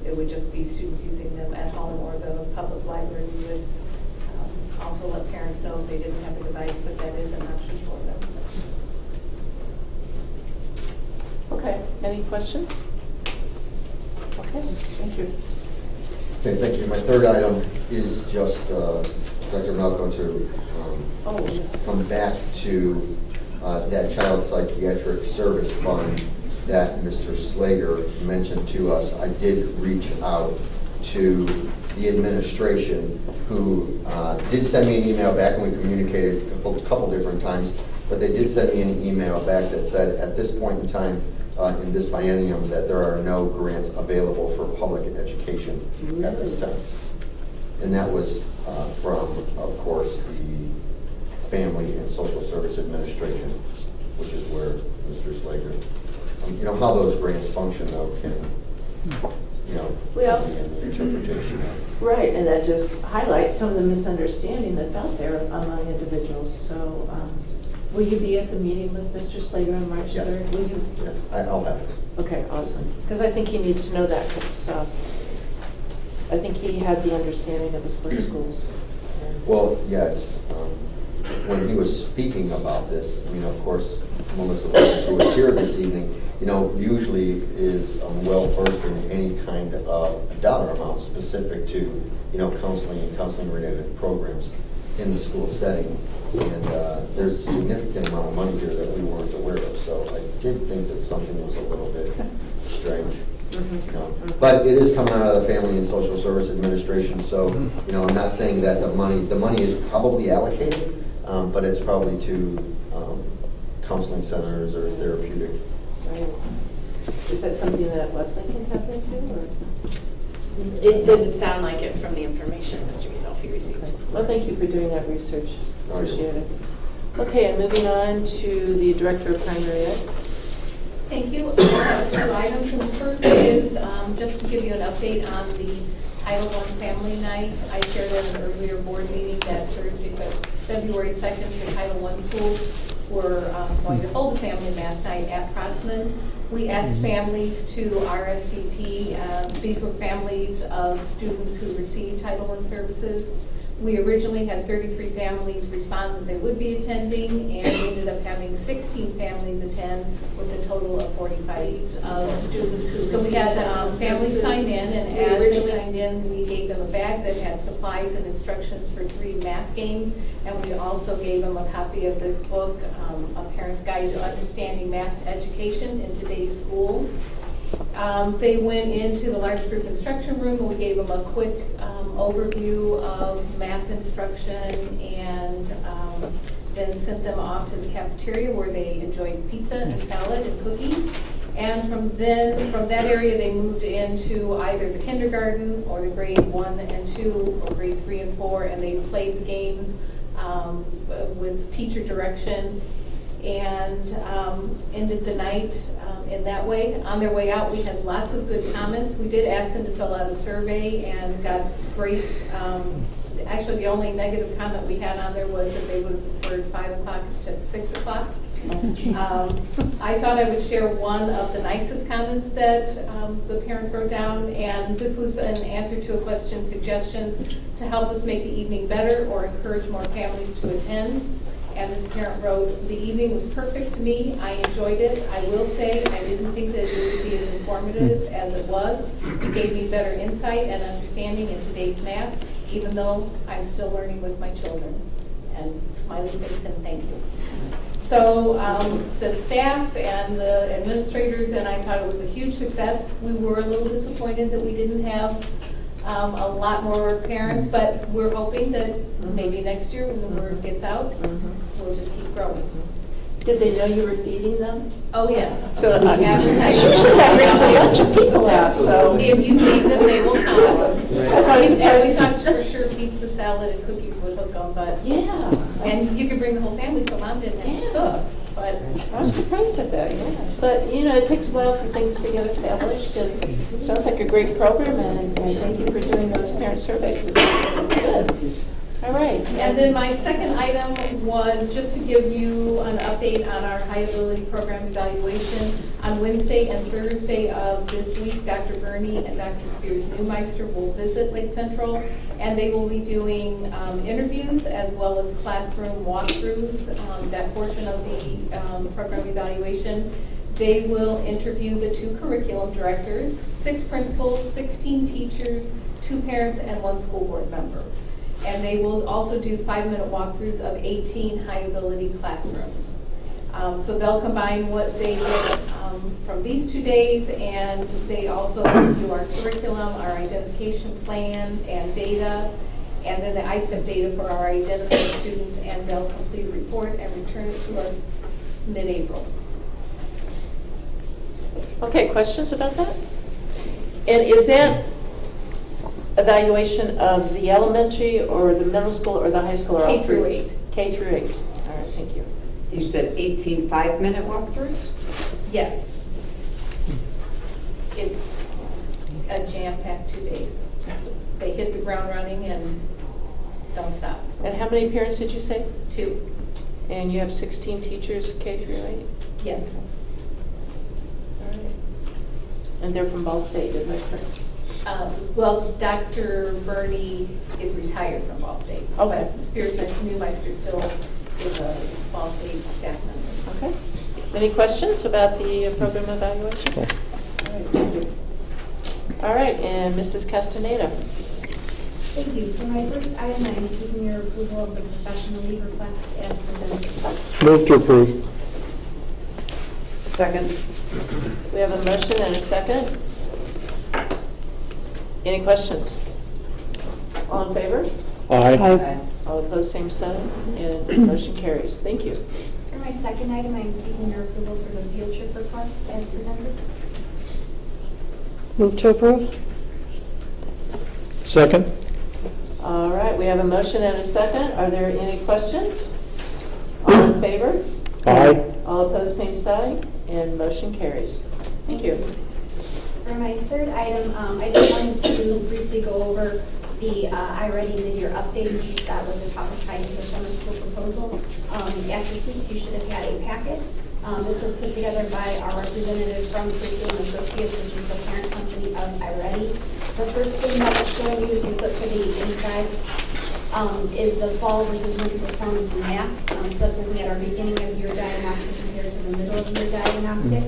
It would just be students using them at home, or the public library would also let parents know if they didn't have a device that is an option for them. Okay, any questions? Okay, thank you. Okay, thank you. My third item is just, Dr. Malco, to Oh, yes. come back to that child psychiatric service fund that Mr. Slager mentioned to us. I did reach out to the administration, who did send me an email back, and we communicated a couple different times, but they did send me an email back that said, at this point in time, in this biennium, that there are no grants available for public education at this time. And that was from, of course, the Family and Social Service Administration, which is where Mr. Slager, you know, how those grants function, though, can, you know, Well, be an interpretation of. right, and that just highlights some of the misunderstanding that's out there among individuals. So will you be at the meeting with Mr. Slager on March Yes. 3rd? Will you? Yeah, I'll have it. Okay, awesome. Because I think he needs to know that, because I think he had the understanding of the split schools. Well, yes, when he was speaking about this, I mean, of course, Melissa, who was here this evening, you know, usually is well-versed in any kind of dollar amount specific to, you know, counseling and counseling-related programs in the school setting. And there's a significant amount of money here that we weren't aware of, so I did think that something was a little bit strange. You know. But it is coming out of the Family and Social Service Administration, so, you know, I'm not saying that the money is probably allocated, but it's probably to counseling centers or therapeutic. Right. Is that something that Wesley can tap into, or? It didn't sound like it from the information Mr. Udolphi received. Okay. Well, thank you for doing that research. Oh, you're Appreciate it. Okay, and moving on to the Director of Primary Ed. Thank you. I have 2 items. The first is just to give you an update on the Title I Family Night. I shared at an earlier board meeting that Thursday, February 2nd, the Title I schools were going to hold a family math night at Protzman. We asked families to RSVP. These were families of students who received Title I services. We originally had 33 families respond that they would be attending, and we ended up having 16 families attend with a total of 45 of students who received. So we had families sign in, and as they signed in, we gave them a bag that had supplies and instructions for 3 math games, and we also gave them a copy of this book, A Parent's Guide to Understanding Math Education in Today's School. They went into the large group instruction room, and we gave them a quick overview of math instruction, and then sent them off to the cafeteria where they enjoyed pizza and salad and cookies. And from that area, they moved into either the kindergarten or the grade 1 and 2 or grade 3 and 4, and they played the games with teacher direction, and ended the night in that way. On their way out, we had lots of good comments. We did ask them to fill out a survey and got great, actually the only negative comment we had on there was that they would have preferred 5 o'clock instead of 6 o'clock. I thought I would share one of the nicest comments that the parents wrote down, and this was an answer to a question, suggestions to help us make the evening better or encourage more families to attend. And this parent wrote, "The evening was perfect to me. I enjoyed it. I will say I didn't think that it would be as informative as it was. It gave me better insight and understanding in today's math, even though I'm still learning with my children." And smiley face and thank you. So the staff and the administrators and I thought it was a huge success. We were a little disappointed that we didn't have a lot more parents, but we're hoping that maybe next year when the word gets out, we'll just keep growing. Did they know you were feeding them? Oh, yes. So Usually that brings a bunch of people out, so. if you feed them, they will come. That's why I was And we surprised. thought for sure pizza, salad, and cookies would hook them, but, Yeah. and you could bring the whole family, so mom didn't have to cook, but. I'm surprised at that, yeah. But, you know, it takes a while for things to get established, and it sounds like a great program, and thank you for doing those parent surveys. It's good. All right. And then my second item was just to give you an update on our high ability program evaluation. On Wednesday and Thursday of this week, Dr. Burney and Dr. Spears-Newmeister will visit Lake Central, and they will be doing interviews as well as classroom walkthroughs, that portion of the program evaluation. They will interview the 2 curriculum directors, 6 principals, 16 teachers, 2 parents, and 1 school board member. And they will also do 5-minute walkthroughs of 18 high-ability classrooms. So they'll combine what they get from these 2 days, and they also review our curriculum, our identification plan, and data, and then the ISTEP data for our identified students, and they'll complete a report and return it to us mid-April. Okay, questions about that? And is that evaluation of the elementary or the middle school or the high school or all K through three? 8. K through 8. All right, thank you. You said 18 5-minute walkthroughs? Yes. It's a jam-packed 2 days. They hit the ground running and don't stop. And how many parents did you say? 2. And you have 16 teachers, K through 8? Yes. All right. And they're from Ball State, is that correct? Well, Dr. Burney is retired from Ball State. Okay. But Spears and Newmeister still is a Ball State staff member. Okay. Any questions about the program evaluation? All right, thank you. All right, and Mrs. Castaneda. Thank you. For my first item, I am seeking your approval of the professional leave requests as presented. Move to approve. Second. We have a motion and a second. Any questions? All in favor? Aye. Aye. All opposed, same sign, and motion carries. Thank you. For my second item, I am seeking your approval for the field trip requests as presented. Move to approve? Second? All right, we have a motion and a second. Are there any questions? All in favor? Aye. All opposed, same sign, and motion carries. Thank you. For my third item, I just wanted to briefly go over the iReady mid-year update, since that was a topic tied to the summer school proposal. At your seats, you should have had a packet. This was put together by our representative from Curriculum Associates, which is the parent company of iReady. The first thing that it's showing you, if you flip to the inside, is the fall versus winter performance in math. So that's looking at our beginning of year diagnostic compared to the middle of year diagnostic.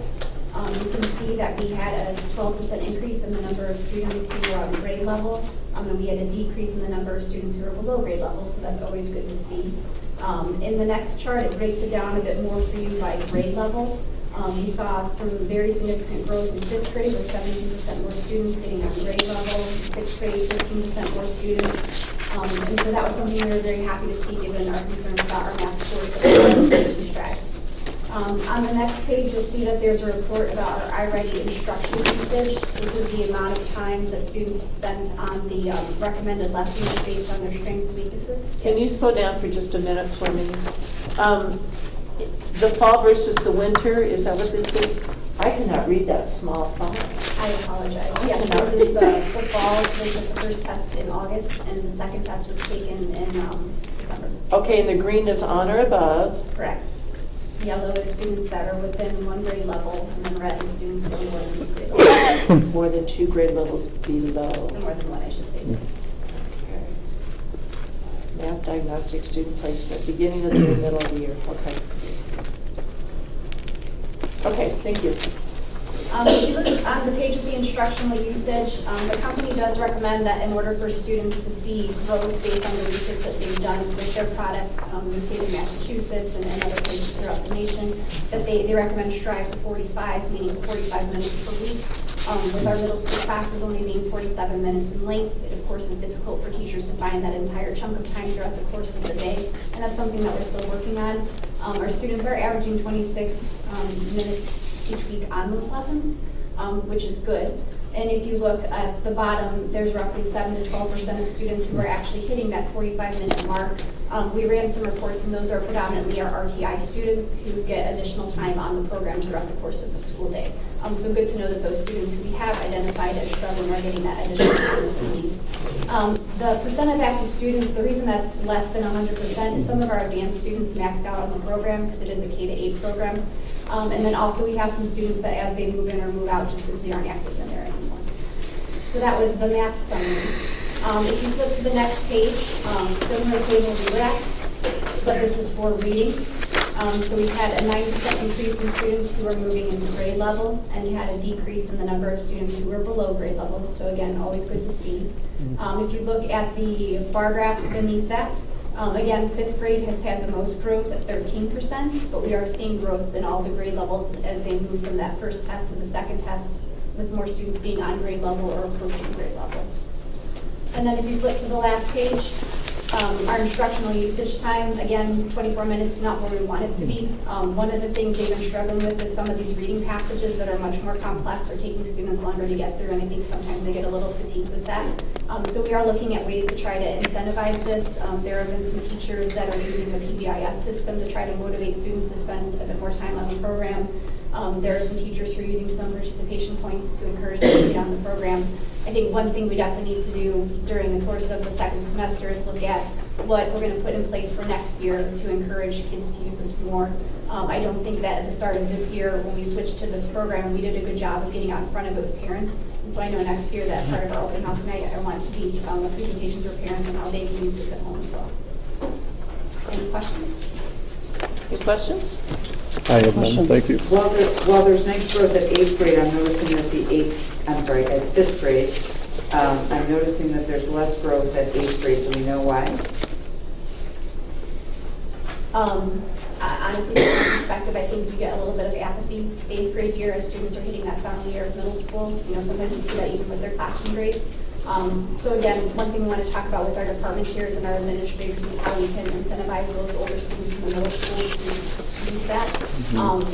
You can see that we had a 12% increase in the number of students who were on grade level, and we had a decrease in the number of students who were below grade level, so that's always good to see. In the next chart, it breaks it down a bit more for you by grade level. We saw some very significant growth in 5th grade with 17% more students getting on grade level, 6th grade 15% more students. And so that was something we were very happy to see given our concerns about our math scores that we track. On the next page, you'll see that there's a report about our iReady instruction usage. This is the amount of time that students have spent on the recommended lessons based on their strengths and weaknesses. Can you slow down for just a minute for me? The fall versus the winter, is that what this is? I cannot read that small font. I apologize. Yes, this is the fall. So they took the first test in August, and the second test was taken in December. Okay, and the green is on or above. Correct. Yellow is students that are within 1 grade level, and then red is students who are more than 2 grade levels. More than 2 grade levels below. More than 1, I should say. So. Okay. Math diagnostic student placement, beginning of the year, middle of the year. Okay. Okay, thank you. If you look on the page of the instructional usage, the company does recommend that in order for students to see growth based on the research that they've done with their product in the state of Massachusetts and other places throughout the nation, that they recommend strive for 45, meaning 45 minutes per week. With our middle school classes only being 47 minutes in length, it of course is difficult for teachers to find that entire chunk of time throughout the course of the day, and that's something that we're still working on. Our students are averaging 26 minutes each week on those lessons, which is good. And if you look at the bottom, there's roughly 7 to 12% of students who are actually hitting that 45-minute mark. We ran some reports, and those are predominantly our RTI students who get additional time on the program throughout the course of the school day. So good to know that those students who we have identified as struggling are getting that additional time that they need. The percent of active students, the reason that's less than 100% is some of our advanced students maxed out on the program because it is a K-8 program. And then also we have some students that as they move in or move out just simply aren't active in there anymore. So that was the math summary. If you flip to the next page, similar table relaxed, but this is for reading. So we had a 9% increase in students who are moving into grade level, and you had a decrease in the number of students who were below grade level. So again, always good to see. If you look at the bar graphs beneath that, again, 5th grade has had the most growth at 13%, but we are seeing growth in all the grade levels as they move from that first test to the second test, with more students being on grade level or approaching grade level. And then if you flip to the last page, our instructional usage time, again, 24 minutes, not where we want it to be. One of the things they've been struggling with is some of these reading passages that are much more complex are taking students longer to get through, and I think sometimes they get a little fatigued with that. So we are looking at ways to try to incentivize this. There have been some teachers that are using the PBIS system to try to motivate students to spend a bit more time on the program. There are some teachers who are using some participation points to encourage them to get on the program. I think one thing we definitely need to do during the course of the second semester is look at what we're going to put in place for next year to encourage kids to use this more. I don't think that at the start of this year, when we switched to this program, we did a good job of getting out in front of it with parents. And so I know next year that part of our open house night, I want to be a presentation for parents on how they can use this at home as well. Any questions? Any questions? I have none, thank you. While there's nice growth at 8th grade, I'm noticing that at 5th grade, I'm noticing that there's less growth at 8th grade. Do we know why? Honestly, from my perspective, I think you get a little bit of apathy 8th grade year as students are hitting that final year of middle school. You know, sometimes you see that even with their classroom grades. So again, one thing we want to talk about with our department chairs and our administrators is how we can incentivize those older students in the middle school to use that.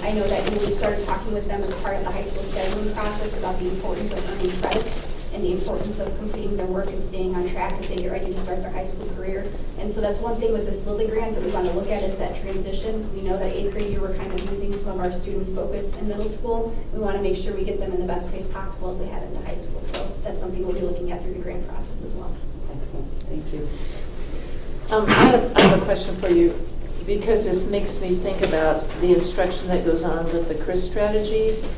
I know that we started talking with them as part of the high school scheduling process about the importance of earning credits and the importance of completing their work and staying on track as they get ready to start their high school career. And so that's one thing with this Lilly grant that we want to look at is that transition. We know that 8th grade year we're kind of losing some of our students' focus in middle school. We want to make sure we get them in the best place possible as they head into high school. So that's something we'll be looking at through the grant process as well. Excellent, thank you. I have a question for you, because this makes me think about the instruction that goes on with the CRIS strategies.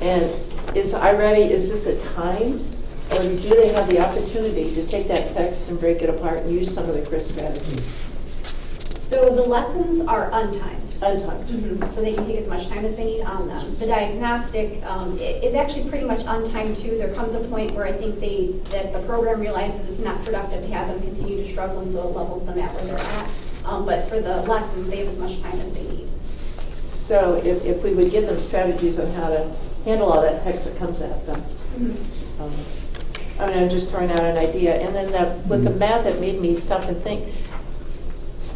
And is this a time, or do they have the opportunity to take that text and break it apart and use some of the CRIS strategies? So the lessons are untimed. Untimed. So they can take as much time as they need on them. The diagnostic is actually pretty much untimed too. There comes a point where I think that the program realizes it's not productive to have them continue to struggle, and so it levels them at where they're at. But for the lessons, they have as much time as they need. So if we would give them strategies on how to handle all that text that comes at them. I'm just throwing out an idea. And then with the math, it made me stop and think,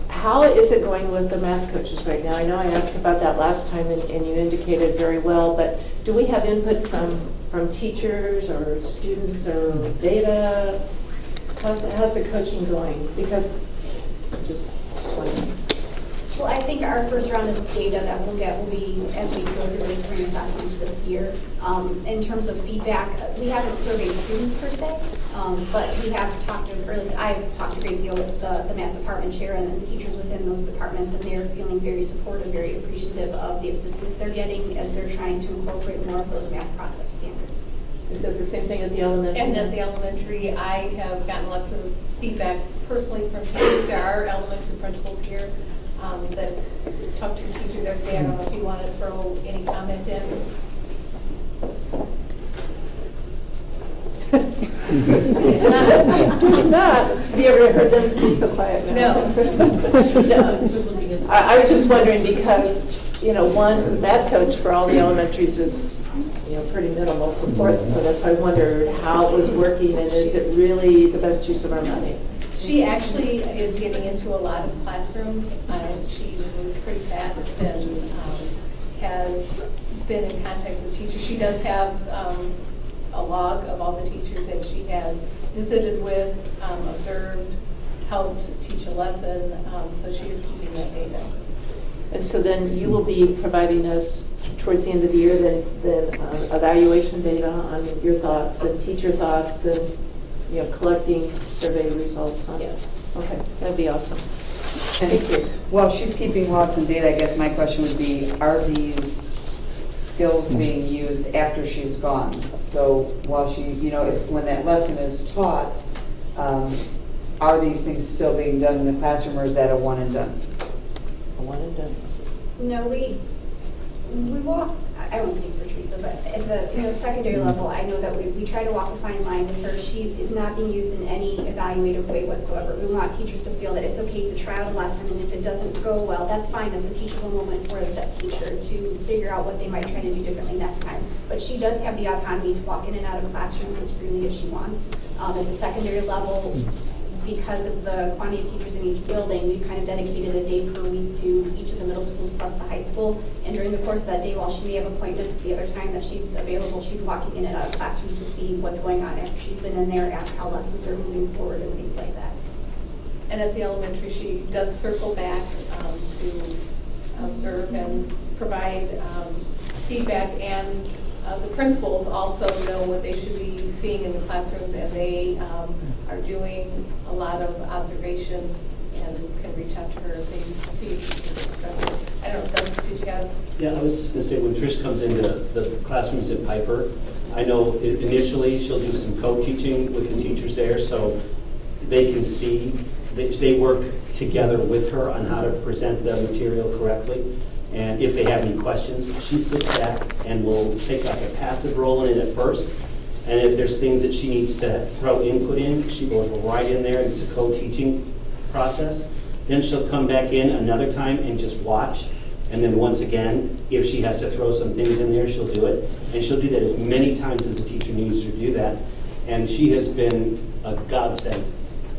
how is it going with the math coaches right now? I know I asked about that last time, and you indicated very well, but do we have input from teachers or students or data? How's the coaching going? Because just wondering. Well, I think our first round of data that we'll get will be as we go through the spring assessments this year. In terms of feedback, we haven't surveyed students per se, but we have talked to, or at least I've talked a great deal with the math department chair and the teachers within those departments, and they're feeling very supportive, very appreciative of the assistance they're getting as they're trying to incorporate more of those math process standards. Is it the same thing at the elementary? And at the elementary, I have gotten lots of feedback personally from teachers. There are elementary principals here that talk to teachers every day. I don't know if you want to throw any comment in. It's not. Have you ever heard them be so quiet now? No. I was just wondering because, one math coach for all the elementaries is, pretty minimal support. So that's why I wondered how it was working, and is it really the best use of our money? She actually is getting into a lot of classrooms. She moves pretty fast and has been in contact with teachers. She does have a log of all the teachers that she has visited with, observed, helped teach a lesson, so she is keeping that data. And so then you will be providing us towards the end of the year the evaluation data on your thoughts and teacher thoughts and, collecting survey results on it. Okay, that'd be awesome. Thank you. While she's keeping logs and data, I guess my question would be, are these skills being used after she's gone? So while she, when that lesson is taught, are these things still being done in the classroom, or is that a one and done? A one and done. No, we walk, I won't speak for Teresa, but at the secondary level, I know that we try to walk a fine line with her. She is not being used in any evaluative way whatsoever. We want teachers to feel that it's okay to try out a lesson, and if it doesn't go well, that's fine. That's a teachable moment for that teacher to figure out what they might try to do differently next time. But she does have the autonomy to walk in and out of classrooms as freely as she wants. At the secondary level, because of the quantity of teachers in each building, we've kind of dedicated a day per week to each of the middle schools plus the high school. And during the course of that day, while she may have appointments, the other time that she's available, she's walking in and out of classrooms to see what's going on after she's been in there, ask how lessons are moving forward and things like that. And at the elementary, she does circle back to observe and provide feedback, and the principals also know what they should be seeing in the classrooms, and they are doing a lot of observations and can reach out to her if they see stuff. I don't know, Doug, did you have? Yeah, I was just going to say, when Trish comes into the classrooms at Piper, I know initially she'll do some co-teaching with the teachers there, so they can see, they work together with her on how to present the material correctly. And if they have any questions, she sits back and will take like a passive role in it at first. And if there's things that she needs to throw input in, she goes right in there. It's a co-teaching process. Then she'll come back in another time and just watch. And then once again, if she has to throw some things in there, she'll do it. And she'll do that as many times as the teacher needs to do that. And she has been a godsend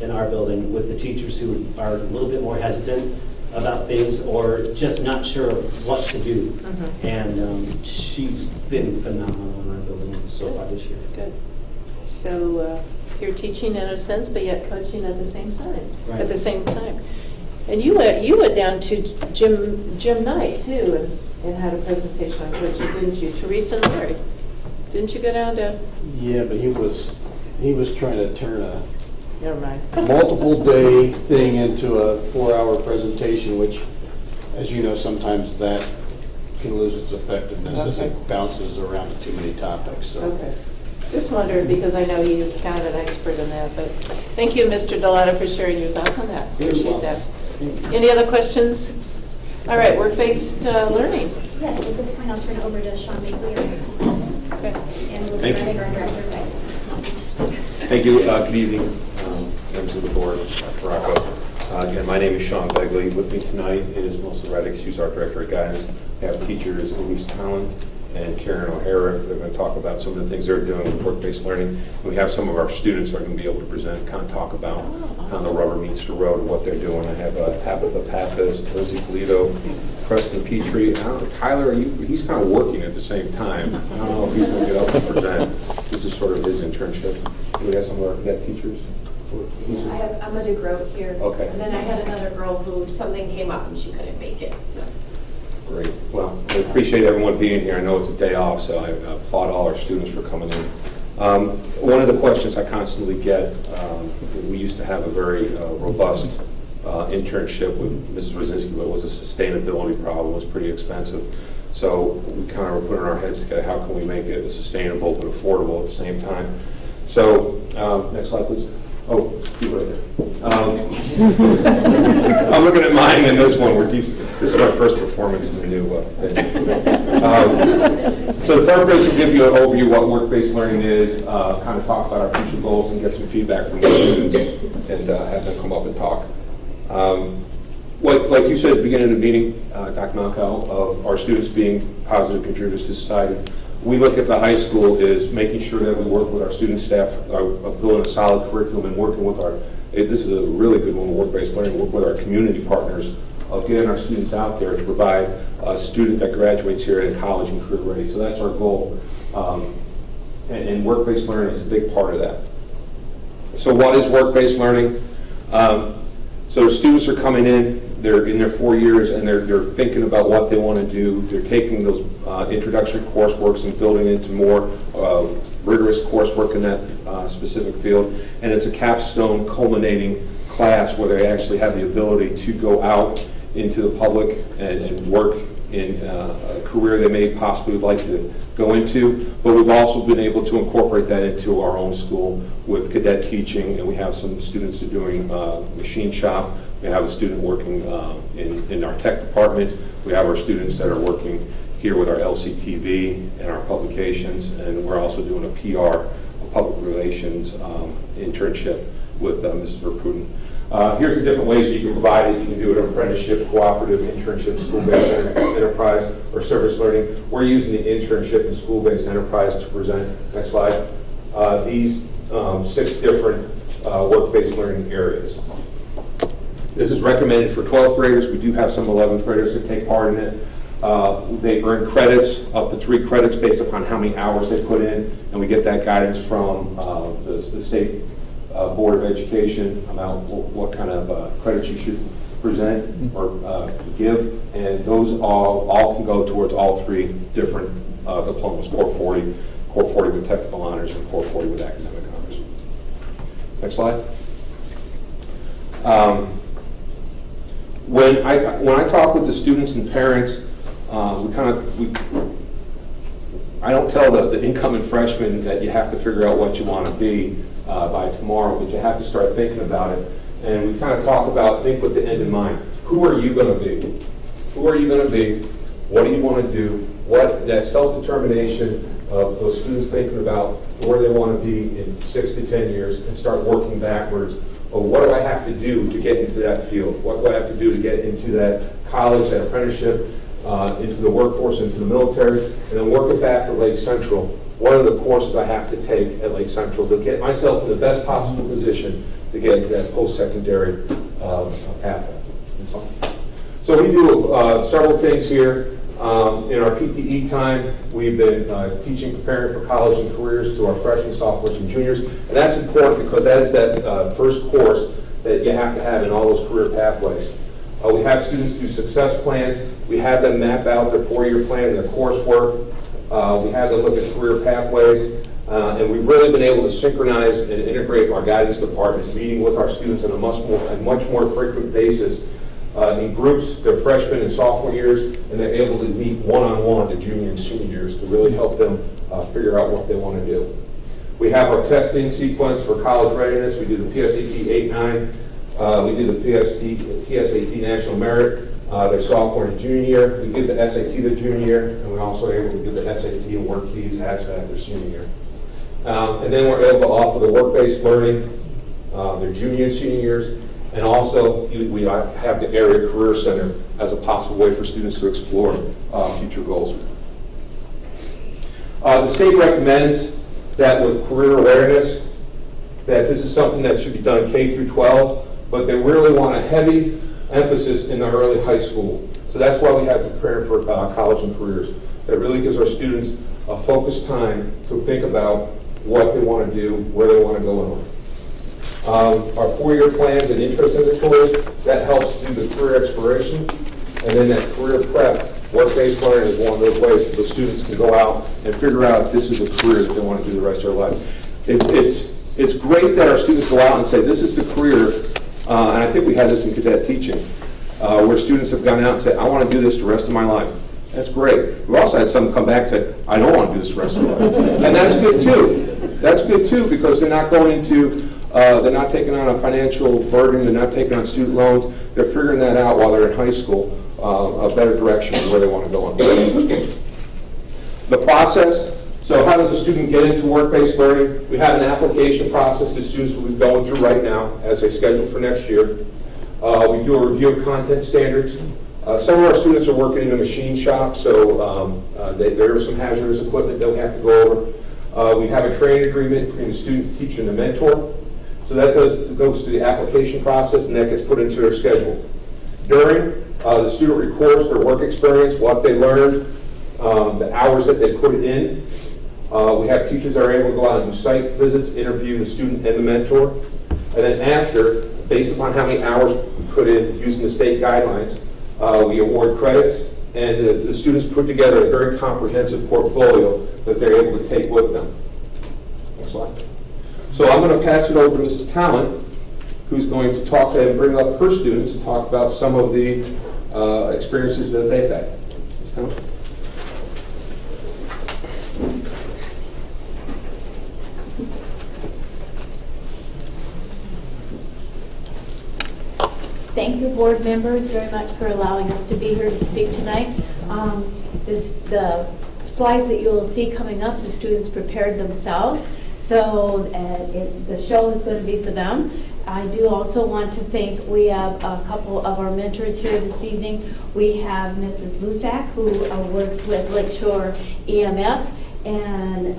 in our building with the teachers who are a little bit more hesitant about things or just not sure of what to do. Mm-hmm. And she's been phenomenal in our building so far this year. Good. So you're teaching in a sense, but yet coaching at the same time. Right. At the same time. And you went down to Jim Knight too, and had a presentation on coaching, didn't you? Teresa and Larry, didn't you go down to? Yeah, but he was trying to turn a Never mind. multiple day thing into a 4-hour presentation, which, as you know, sometimes that can lose its effectiveness as it bounces around to too many topics. So. Okay. Just wondered, because I know he is kind of an expert in that, but thank you, Mr. Delano, for sharing your thoughts on that. Appreciate that. Any other questions? All right, work-based learning. Yes, at this point, I'll turn it over to Sean Bakley, our high school principal, Okay. and Melissa Thank you. Rennick, our director of guidance. Thank you. Good evening, members of the board, Dr. Rocco. Again, my name is Sean Begley. With me tonight is Melissa Reddick. She's our director of guidance. We have teachers Louise Town and Karen O'Hara. They're going to talk about some of the things they're doing with work-based learning. We have some of our students that are going to be able to present, kind of talk about how the rubber meets the road and what they're doing. I have Tabitha Pappas, Lizzie Polito, Preston Petrie. Tyler, he's kind of working at the same time. I don't know if he's going to get up and present. This is sort of his internship. Do we have some of our cadet teachers? I have Emma DeGroat here. Okay. And then I had another girl who something came up and she couldn't make it. So. Great. Well, I appreciate everyone being here. I know it's a day off, so I applaud all our students for coming in. One of the questions I constantly get, we used to have a very robust internship with Mrs. Rosinski, but it was a sustainability problem. It was pretty expensive. So we kind of were putting our heads together, how can we make it sustainable but affordable at the same time? So, next slide, please. Oh, you right there. I'm looking at mine and this one. This is my first performance in the new thing. So the purpose is to give you an overview of what work-based learning is, kind of talk about our future goals and get some feedback from the students and have them come up and talk. Like you said at the beginning of the meeting, Dr. Malkow, of our students being positive contributors to society, we look at the high school is making sure that we work with our student staff, building a solid curriculum and working with this is a really good one, work-based learning, work with our community partners of getting our students out there to provide a student that graduates here at college and career ready. So that's our goal. and work-based learning is a big part of that. So what is work-based learning? So students are coming in, they're in their 4 years, and they're thinking about what they want to do. They're taking those introductory courseworks and building into more rigorous coursework in that specific field. And it's a capstone culminating class where they actually have the ability to go out into the public and work in a career they may possibly like to go into. But we've also been able to incorporate that into our own school with cadet teaching, and we have some students who are doing machine shop. We have a student working in our tech department. We have our students that are working here with our LCTV and our publications, and we're also doing a PR, a public relations internship with Mrs. Verpuden. Here's the different ways that you can provide it. You can do an apprenticeship, cooperative, internship, school-based enterprise, or service learning. We're using the internship and school-based enterprise to present. Next slide. These 6 different work-based learning areas. This is recommended for 12th graders. We do have some 11th graders that take part in it. They earn credits, up to 3 credits based upon how many hours they put in, and we get that guidance from the state Board of Education about what kind of credits you should present or give, and those all can go towards all 3 different diplomas: Core 40, Core 40 with technical honors, and Core 40 with academic honors. Next slide. When I talk with the students and parents, I don't tell the incoming freshmen that you have to figure out what you want to be by tomorrow, but you have to start thinking about it. And we kind of talk about, think with the end in mind. Who are you going to be? Who are you going to be? What do you want to do? What that self-determination of those students thinking about where they want to be in 6 to 10 years and start working backwards. Or what do I have to do to get into that field? What do I have to do to get into that college, that apprenticeship, into the workforce, into the military, and then work it back at Lake Central? What are the courses I have to take at Lake Central to get myself in the best possible position to get into that post-secondary pathway? So we do several things here. In our PTE time, we've been teaching, preparing for college and careers to our freshmen, sophomores, and juniors. And that's important because that is that first course that you have to have in all those career pathways. We have students do success plans. We have them map out their 4-year plan and their coursework. We have them look at career pathways. And we've really been able to synchronize and integrate our guidance department, meeting with our students on a much more frequent basis in groups, their freshman and sophomore years, and they're able to meet one-on-one to junior and senior years to really help them figure out what they want to do. We have our testing sequence for college readiness. We do the PSAT 8-9. We do the PSAT National Merit, their sophomore and junior year. We give the SAT their junior year, and we're also able to give the SAT and work keys ASVAB their senior year. And then we're able to offer the work-based learning their junior and senior years. And also, we have the Area Career Center as a possible way for students to explore future goals. The state recommends that with career awareness, that this is something that should be done K through 12, but they really want a heavy emphasis in the early high school. So that's why we have to prepare for college and careers. That really gives our students a focused time to think about what they want to do, where they want to go in life. Our 4-year plans and interest inventories, that helps do the career exploration. And then that career prep, work-based learning is one of those ways that the students can go out and figure out if this is a career that they want to do the rest of their life. It's great that our students go out and say, this is the career, and I think we had this in cadet teaching, where students have gone out and said, I want to do this the rest of my life. That's great. We also had some come back and say, I don't want to do this the rest of my life. And that's good too. That's good too, because they're not going into they're not taking on a financial burden. They're not taking on student loans. They're figuring that out while they're in high school, a better direction of where they want to go. The process. So how does a student get into work-based learning? We have an application process that students will be going through right now as they schedule for next year. We do a review of content standards. Some of our students are working in a machine shop, so there is some hazardous equipment that we have to go over. We have a training agreement between the student, teacher, and the mentor. So that goes through the application process, and that gets put into their schedule. During, the student records their work experience, what they learned, the hours that they put in. We have teachers that are able to go out and do site visits, interview the student and the mentor. And then after, based upon how many hours we put in using the state guidelines, we award credits, and the students put together a very comprehensive portfolio that they're able to take with them. Next slide. So I'm going to pass it over to Mrs. Talent, who's going to talk and bring up her students and talk about some of the experiences that they've had. Mrs. Talent? Thank you, board members, very much for allowing us to be here to speak tonight. The slides that you will see coming up, the students prepared themselves, so the show is going to be for them. I do also want to thank, we have a couple of our mentors here this evening. We have Mrs. Lusak, who works with Lakeshore EMS, and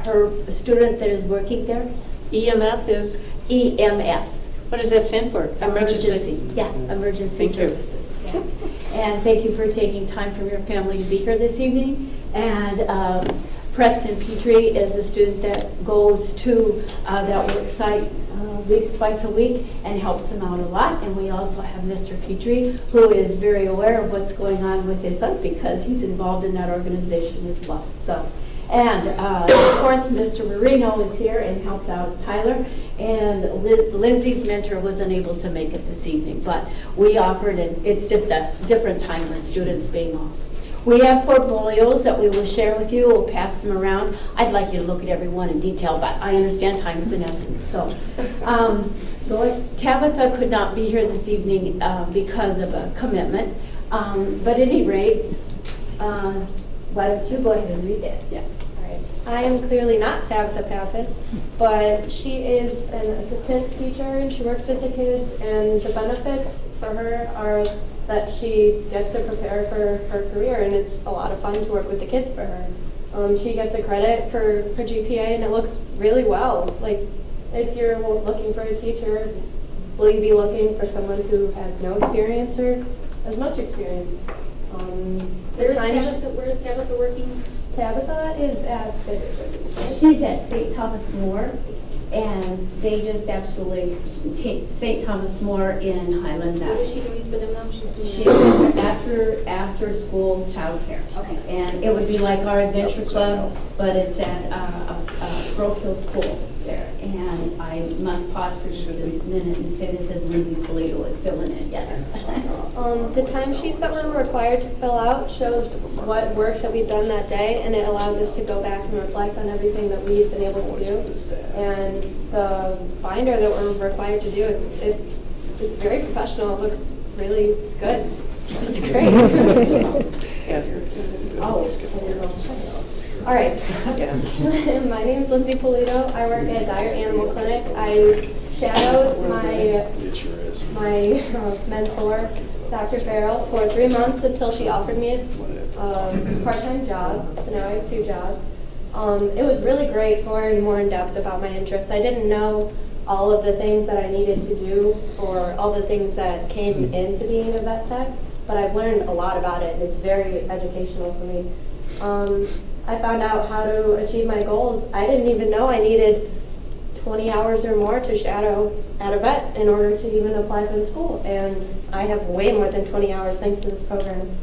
her student that is working there. EMF is? EMS. What does that stand for? Emergency. Yeah, emergency Thank you. services. Yeah. And thank you for taking time from your family to be here this evening. And Preston Petrie is the student that goes to that work site at least twice a week and helps them out a lot. And we also have Mr. Petrie, who is very aware of what's going on with his son because he's involved in that organization as well. So. And of course, Mr. Marino is here and helps out Tyler. And Lindsay's mentor was unable to make it this evening, but we offered, and it's just a different time with students being off. We have portfolios that we will share with you. We'll pass them around. I'd like you to look at every one in detail, but I understand time is an essence. So, Tabitha could not be here this evening because of a commitment. But at any rate, why don't you go ahead and read this? Yes. I am clearly not Tabitha Pappas, but she is an assistant teacher and she works with the kids, and the benefits for her are that she gets to prepare for her career, and it's a lot of fun to work with the kids for her. She gets a credit for her GPA, and it looks really well. Like, if you're looking for a teacher, will you be looking for someone who has no experience or as much experience? Where is Tabitha working? Tabitha is at She's at St. Thomas More, and they just absolutely take St. Thomas More in Highland Valley. What is she doing for them now? She's doing after school childcare. Okay. And it would be like our adventure club, but it's at a parochial school there. And I must pause for just a minute and say this is Lindsay Polito is filling in. Yes. The timesheets that we're required to fill out shows what work that we've done that day, and it allows us to go back and reflect on everything that we've been able to do. And the binder that we're required to do, it's very professional. It looks really good. It's great. All right. My name is Lindsay Polito. I work at Dyer Animal Clinic. I shadowed my mentor, Dr. Farrell, for 3 months until she offered me a part-time job. So now I have 2 jobs. It was really great to learn more in depth about my interests. I didn't know all of the things that I needed to do or all the things that came into being a vet tech, but I've learned a lot about it. It's very educational for me. I found out how to achieve my goals. I didn't even know I needed 20 hours or more to shadow at a vet in order to even apply for the school, and I have way more than 20 hours thanks to this program.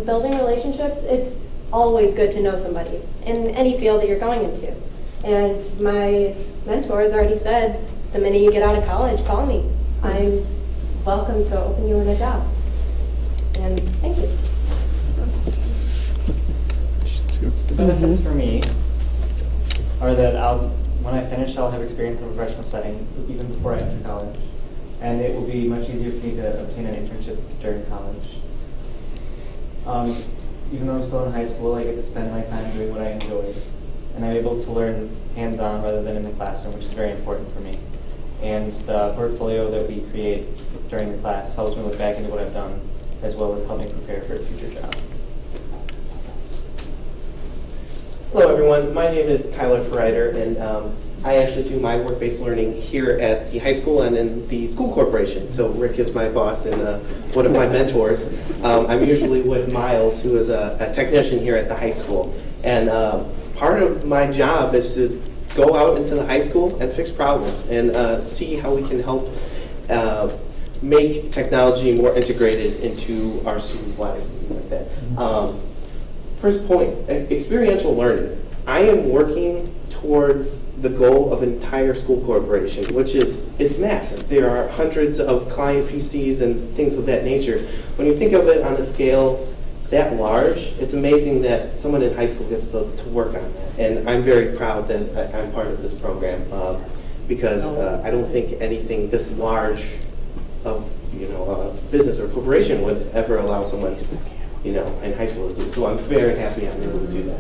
Building relationships, it's always good to know somebody in any field that you're going into. And my mentor has already said, the minute you get out of college, call me. I'm welcome to open you in a job. And thank you. The benefits for me are that when I finish, I'll have experience in a professional setting even before I enter college. And it will be much easier for me to obtain an internship during college. Even though I'm still in high school, I get to spend my time doing what I enjoy. And I'm able to learn hands-on rather than in the classroom, which is very important for me. And the portfolio that we create during the class helps me look back into what I've done, as well as help me prepare for a future job. Hello everyone, my name is Tyler Ferreiter, and I actually do my work-based learning here at the high school and in the school corporation. So Rick is my boss and one of my mentors. I'm usually with Miles, who is a technician here at the high school. And part of my job is to go out into the high school and fix problems and see how we can help make technology more integrated into our students' lives and things like that. First point, experiential learning. I am working towards the goal of an entire school corporation, which is massive. There are hundreds of client PCs and things of that nature. When you think of it on a scale that large, it's amazing that someone in high school gets to work on that. And I'm very proud that I'm part of this program because I don't think anything this large of a business or corporation would ever allow someone in high school to do. So I'm very happy I'm able to do that.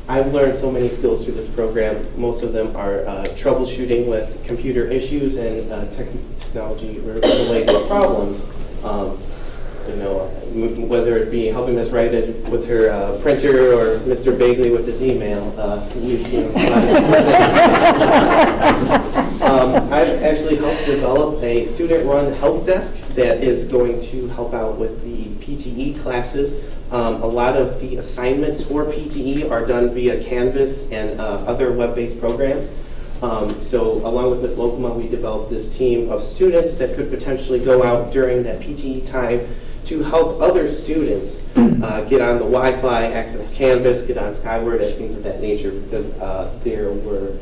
I've learned so many skills through this program. Most of them are troubleshooting with computer issues and technology-related problems. Whether it be helping us write it with her printer or Mr. Bagley with his email, we've seen a lot of I've actually helped develop a student-run help desk that is going to help out with the PTE classes. A lot of the assignments for PTE are done via Canvas and other web-based programs. So along with Ms. Lokema, we developed this team of students that could potentially go out during that PTE time to help other students get on the Wi-Fi, access Canvas, get on Skyward, and things of that nature, because there were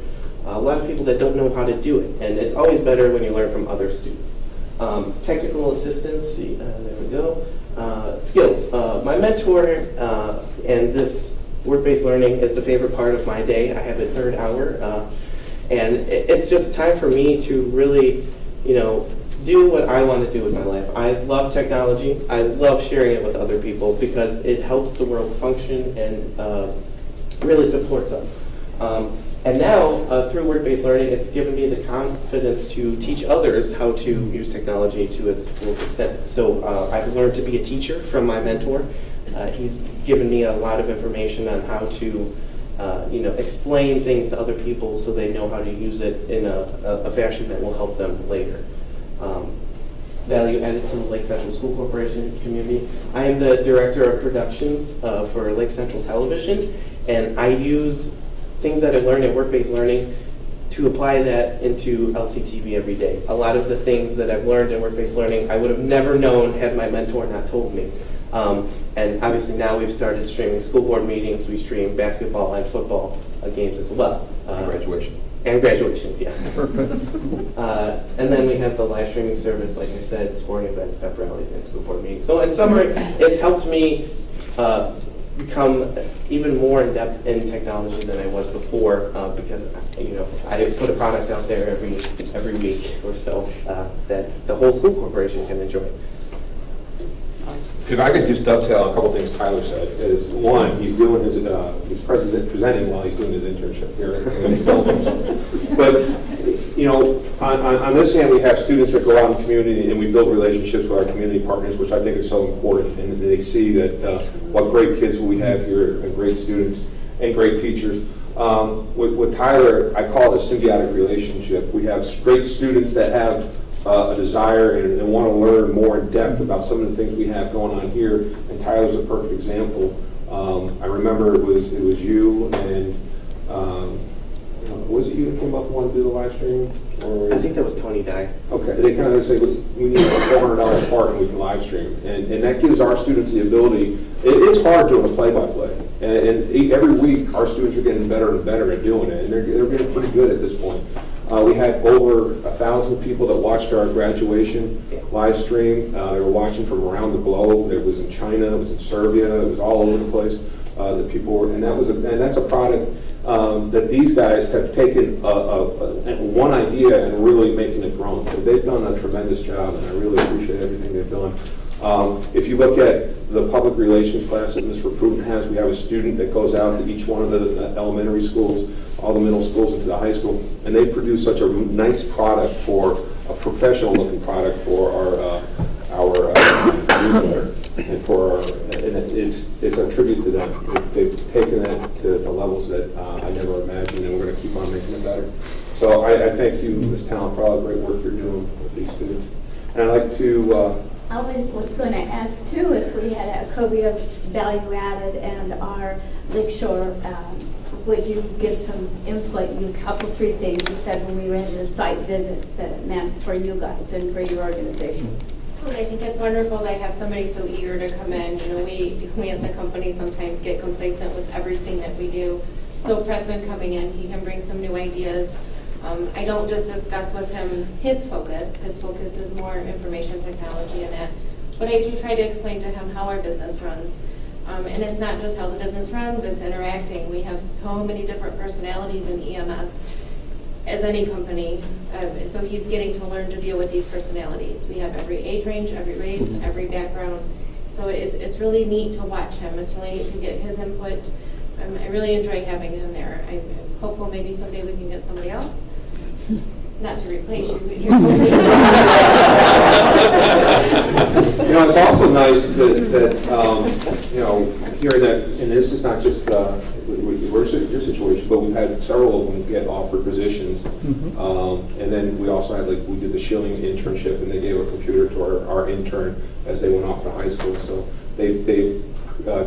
a lot of people that don't know how to do it. And it's always better when you learn from other students. Technical assistance, there we go. Skills. My mentor and this work-based learning is the favorite part of my day. I have a third hour. And it's just time for me to really, do what I want to do with my life. I love technology. I love sharing it with other people because it helps the world function and really supports us. And now, through work-based learning, it's given me the confidence to teach others how to use technology to its fullest extent. So I've learned to be a teacher from my mentor. He's given me a lot of information on how to explain things to other people so they know how to use it in a fashion that will help them later. Value added to the Lake Central School Corporation community. I am the Director of Productions for Lake Central Television, and I use things that I learned in work-based learning to apply that into LCTV every day. A lot of the things that I've learned in work-based learning I would have never known had my mentor not told me. And obviously now we've started streaming school board meetings. We stream basketball and football games as well. Graduation. And graduation, yeah. And then we have the live streaming service, like I said, sporting events, pep rallies, and school board meetings. So in summary, it's helped me become even more in depth in technology than I was before because I put a product out there every week or so that the whole school corporation can enjoy. If I could just dovetail a couple of things Tyler said, is one, he's doing his, he's presenting while he's doing his internship here in these buildings. But, on this hand, we have students that go out in the community and we build relationships with our community partners, which I think is so important. And they see that what great kids we have here and great students and great teachers. With Tyler, I call it a symbiotic relationship. We have great students that have a desire and want to learn more in depth about some of the things we have going on here, and Tyler's a perfect example. I remember it was you and was it you that came up and wanted to do the live stream? Or I think that was Tony Dye. Okay, they kind of say we need a $400 part and we can live stream, and that gives our students the ability. It's hard doing a play-by-play, and every week our students are getting better and better at doing it, and they're getting pretty good at this point. We had over 1,000 people that watched our graduation live stream. They were watching from around the globe. It was in China, it was in Serbia, it was all over the place. That people were, and that's a product that these guys have taken one idea and really making it grow. So they've done a tremendous job, and I really appreciate everything they've done. If you look at the public relations class that Ms. Verpruiten has, we have a student that goes out to each one of the elementary schools, all the middle schools, and to the high school, and they produce such a nice product for a professional-looking product for our newsletter, and it's a tribute to them. They've taken it to the levels that I never imagined, and we're going to keep on making it better. So I thank you, Ms. Talent, for all the great work you're doing with these students. And I'd like to... I was going to ask too if we had a copy of value added and our Lakeshore would you give some input? A couple, three things you said when we were in the site visits that it meant for you guys and for your organization. Well, I think it's wonderful to have somebody so eager to come in. You know, we at the company sometimes get complacent with everything that we do. So Preston coming in, he can bring some new ideas. I don't just discuss with him his focus. His focus is more information technology and that. But I do try to explain to him how our business runs. And it's not just how the business runs, it's interacting. We have so many different personalities in EMS as any company. So he's getting to learn to deal with these personalities. We have every age range, every race, every background. So it's really neat to watch him. It's really neat to get his input. I really enjoy having him there. I'm hopeful maybe someday we can get somebody else. Not to replace you. It's also nice that hearing that, and this is not just your situation, but we've had several of them get offered positions. And then we also had, we did the Schilling internship, and they gave a computer to our intern as they went off to high school. So they've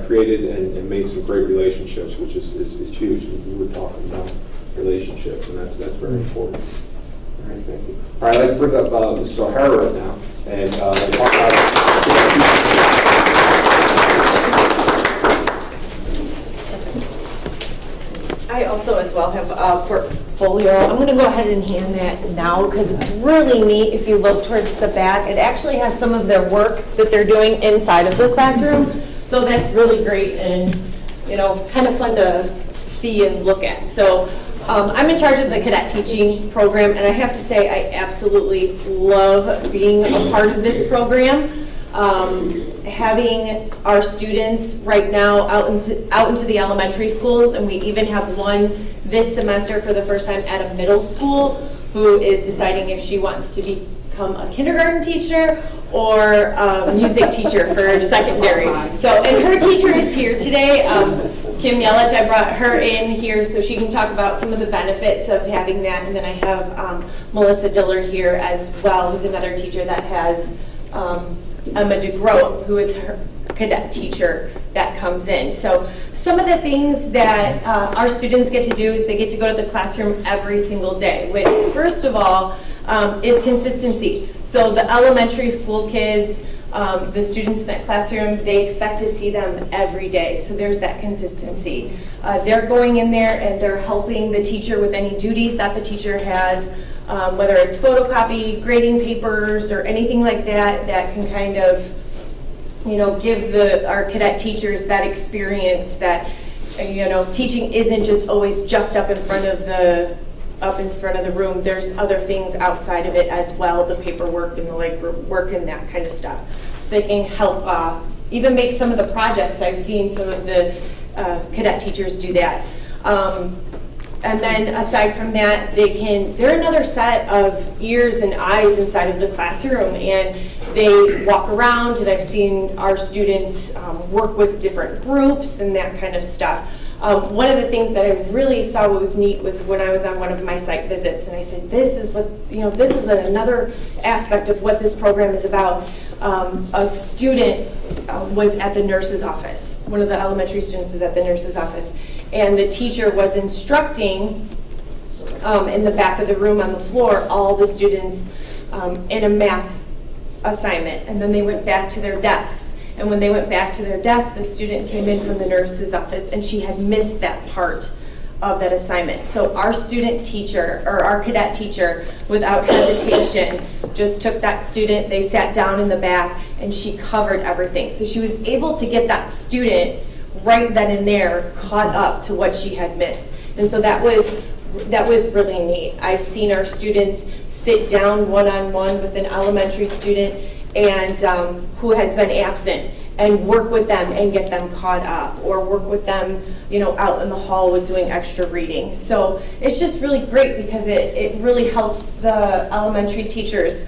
created and made some great relationships, which is huge. And we were talking about relationships, and that's very important. All right, thank you. All right, I'd like to bring up Mrs. O'Hara right now, and talk about. I also as well have a portfolio. I'm going to go ahead and hand that now because it's really neat if you look towards the back. It actually has some of their work that they're doing inside of the classroom. So that's really great and, kind of fun to see and look at. So I'm in charge of the cadet teaching program, and I have to say I absolutely love being a part of this program. Having our students right now out into the elementary schools, and we even have one this semester for the first time at a middle school who is deciding if she wants to become a kindergarten teacher or a music teacher for secondary. So, and her teacher is here today, Kim Yelich. I brought her in here so she can talk about some of the benefits of having that. And then I have Melissa Dillard here as well, who's another teacher that has Emma DeGroat, who is her cadet teacher that comes in. So some of the things that our students get to do is they get to go to the classroom every single day, which first of all is consistency. So the elementary school kids, the students in that classroom, they expect to see them every day. So there's that consistency. They're going in there and they're helping the teacher with any duties that the teacher has, whether it's photocopy, grading papers, or anything like that, that can kind of, give our cadet teachers that experience that, teaching isn't just always just up in front of the room. There's other things outside of it as well, the paperwork and the legwork and that kind of stuff. So they can help even make some of the projects. I've seen some of the cadet teachers do that. And then aside from that, they're another set of ears and eyes inside of the classroom, and they walk around, and I've seen our students work with different groups and that kind of stuff. One of the things that I really saw was neat was when I was on one of my site visits, and I said, this is another aspect of what this program is about. A student was at the nurse's office. One of the elementary students was at the nurse's office, and the teacher was instructing in the back of the room on the floor all the students in a math assignment, and then they went back to their desks. And when they went back to their desk, the student came in from the nurse's office, and she had missed that part of that assignment. So our student teacher, or our cadet teacher, without hesitation, just took that student, they sat down in the back, and she covered everything. So she was able to get that student right then and there caught up to what she had missed. And so that was really neat. I've seen our students sit down one-on-one with an elementary student and who has been absent, and work with them and get them caught up, or work with them, out in the hall with doing extra reading. So it's just really great because it really helps the elementary teachers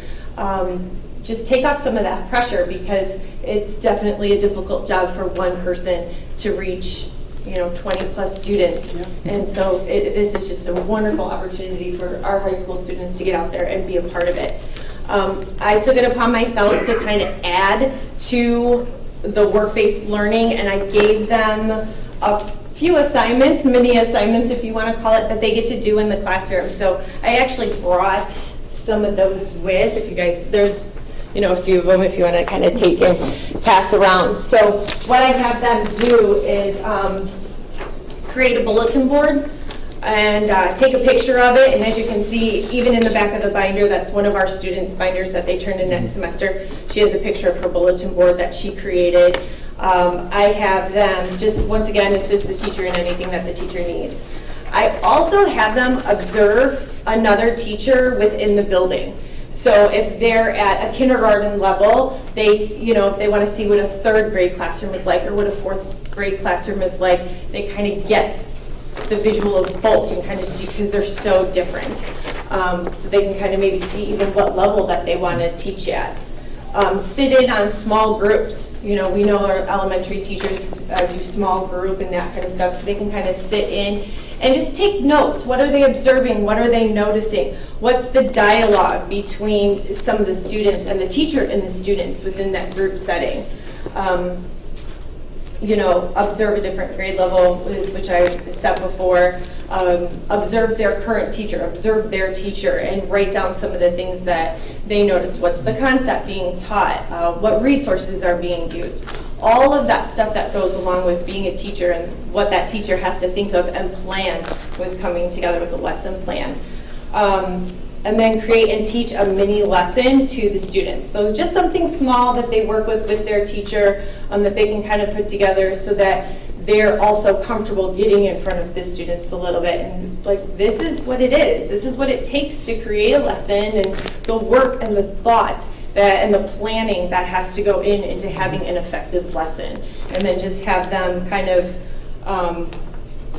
just take off some of that pressure, because it's definitely a difficult job for one person to reach 20 plus students. Yeah. And so this is just a wonderful opportunity for our high school students to get out there and be a part of it. I took it upon myself to kind of add to the work-based learning, and I gave them few assignments, mini assignments if you want to call it, that they get to do in the classroom. So I actually brought some of those with. If you guys, there's a few of them if you want to kind of take and pass around. So what I have them do is create a bulletin board and take a picture of it. And as you can see, even in the back of the binder, that's one of our students' binders that they turned in next semester. She has a picture of her bulletin board that she created. I have them, just once again, it's just the teacher and anything that the teacher needs. I also have them observe another teacher within the building. So if they're at a kindergarten level, they, if they want to see what a third grade classroom is like or what a fourth grade classroom is like, they kind of get the visual of both and kind of see, because they're so different. So they can kind of maybe see even what level that they want to teach at. Sit in on small groups. We know our elementary teachers do small group and that kind of stuff, so they can kind of sit in and just take notes. What are they observing? What are they noticing? What's the dialogue between some of the students and the teacher and the students within that group setting? Observe a different grade level, which I said before. Observe their current teacher, observe their teacher, and write down some of the things that they notice. What's the concept being taught? What resources are being used? All of that stuff that goes along with being a teacher and what that teacher has to think of and plan with coming together with a lesson plan. And then create and teach a mini lesson to the students. So just something small that they work with their teacher that they can kind of put together so that they're also comfortable getting in front of the students a little bit. And like, this is what it is. This is what it takes to create a lesson, and the work and the thought and the planning that has to go into having an effective lesson. And then just have them kind of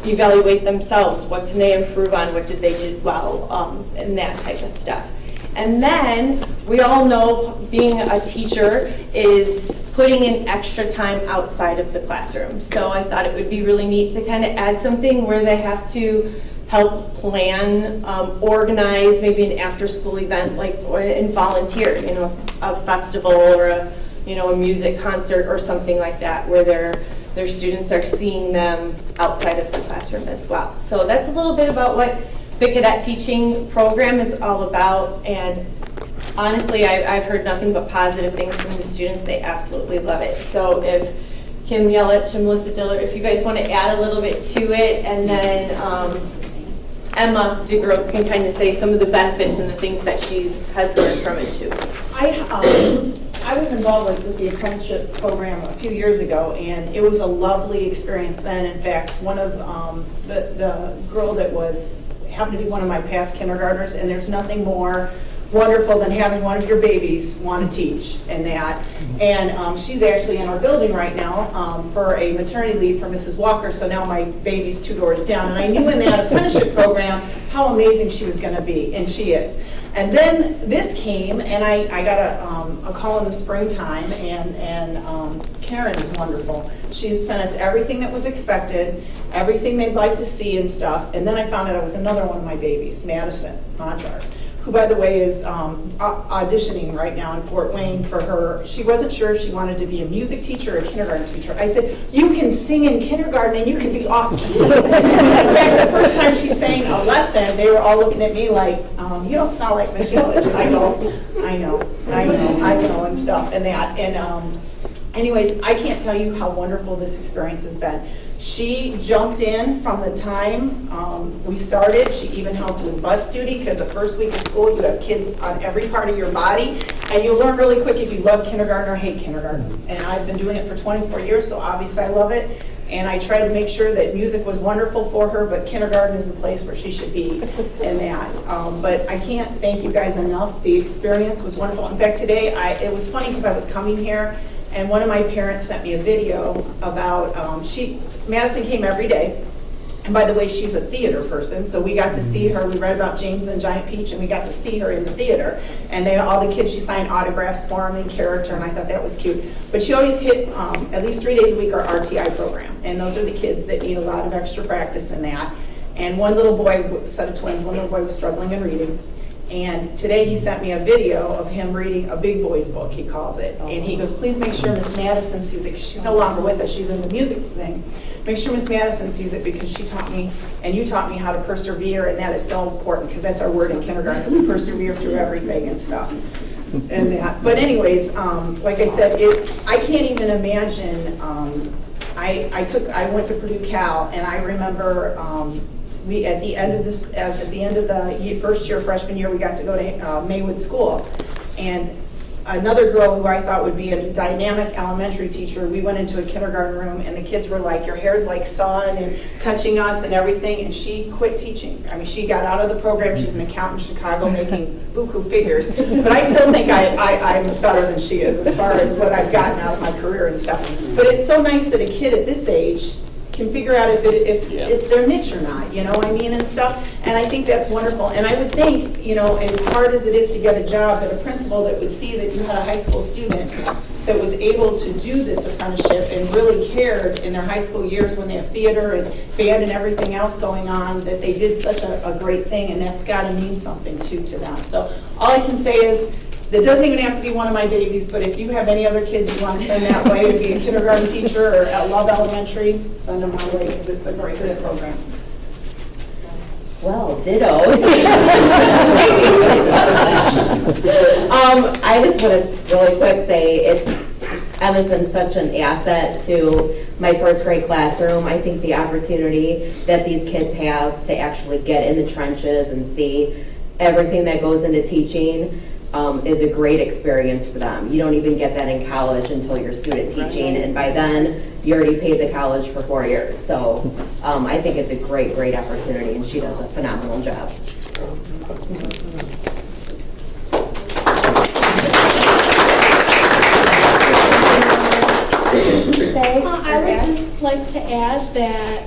evaluate themselves. What can they improve on? What did they do well? And that type of stuff. And then we all know being a teacher is putting in extra time outside of the classroom. So I thought it would be really neat to kind of add something where they have to help plan, organize maybe an after-school event, and volunteer, a festival or a music concert or something like that, where their students are seeing them outside of the classroom as well. So that's a little bit about what the cadet teaching program is all about. And honestly, I've heard nothing but positive things from the students. They absolutely love it. So if Kim Yelich and Melissa Diller, if you guys want to add a little bit to it, and then Emma DeGroat can kind of say some of the benefits and the things that she has learned from it too. I was involved with the apprenticeship program a few years ago, and it was a lovely experience then. In fact, one of the girl that happened to be one of my past kindergartners, and there's nothing more wonderful than having one of your babies want to teach and that. And she's actually in our building right now for a maternity leave for Mrs. Walker, so now my baby's 2 doors down. And I knew in that apprenticeship program how amazing she was going to be, and she is. And then this came, and I got a call in the springtime, and Karen's wonderful. She sent us everything that was expected, everything they'd like to see and stuff. And then I found out it was another one of my babies, Madison Montrars, who, by the way, is auditioning right now in Fort Wayne for her. She wasn't sure if she wanted to be a music teacher or a kindergarten teacher. I said, you can sing in kindergarten and you can be off key. In fact, the first time she sang a lesson, they were all looking at me like, you don't sound like Miss Yelich. And I go, I know, and stuff, and that. And anyways, I can't tell you how wonderful this experience has been. She jumped in from the time we started. She even helped with bus duty, because the first week of school you have kids on every part of your body, and you'll learn really quick if you love kindergarten or hate kindergarten. And I've been doing it for 24 years, so obviously I love it. And I tried to make sure that music was wonderful for her, but kindergarten is the place where she should be in that. But I can't thank you guys enough. The experience was wonderful. In fact, today, it was funny because I was coming here, and one of my parents sent me a video about, Madison came every day. And by the way, she's a theater person, so we got to see her. We read about James and Giant Peach, and we got to see her in the theater. And all the kids, she signed autographs for them in character, and I thought that was cute. But she always hit at least 3 days a week our RTI program. And those are the kids that need a lot of extra practice in that. And one little boy, set of twins, one little boy was struggling in reading. And today he sent me a video of him reading a big boy's book, he calls it. And he goes, please make sure Miss Madison sees it, because she's no longer with us, she's in the music thing. Make sure Miss Madison sees it, because she taught me, and you taught me how to persevere, and that is so important, because that's our word in kindergarten, that we persevere through everything and stuff. And that, but anyways, like I said, I can't even imagine, I went to Purdue Cal, and I remember, at the end of the first year, freshman year, we got to go to Maywood School. And another girl who I thought would be a dynamic elementary teacher, we went into a kindergarten room and the kids were like, your hair's like sun, and touching us and everything, and she quit teaching. I mean, she got out of the program. She's an accountant in Chicago making buku figures. But I still think I'm better than she is as far as what I've gotten out of my career and stuff. But it's so nice that a kid at this age can figure out if it's their niche or not, you know what I mean, and stuff. And I think that's wonderful. And I would think, you know, as hard as it is to get a job, that a principal that would see that you had a high school student that was able to do this apprenticeship and really cared in their high school years when they have theater and band and everything else going on, that they did such a great thing, and that's got to mean something too to them. So all I can say is, it doesn't even have to be one of my babies, but if you have any other kids you want to send that way to be a kindergarten teacher or at Love Elementary, send them my way, because it's a great program. Well, ditto. I just want to really quick say Emma's been such an asset to my first grade classroom. I think the opportunity that these kids have to actually get in the trenches and see everything that goes into teaching is a great experience for them. You don't even get that in college until you're student teaching, and by then you already paid the college for 4 years. So I think it's a great opportunity, and she does a phenomenal job. I would just like to add that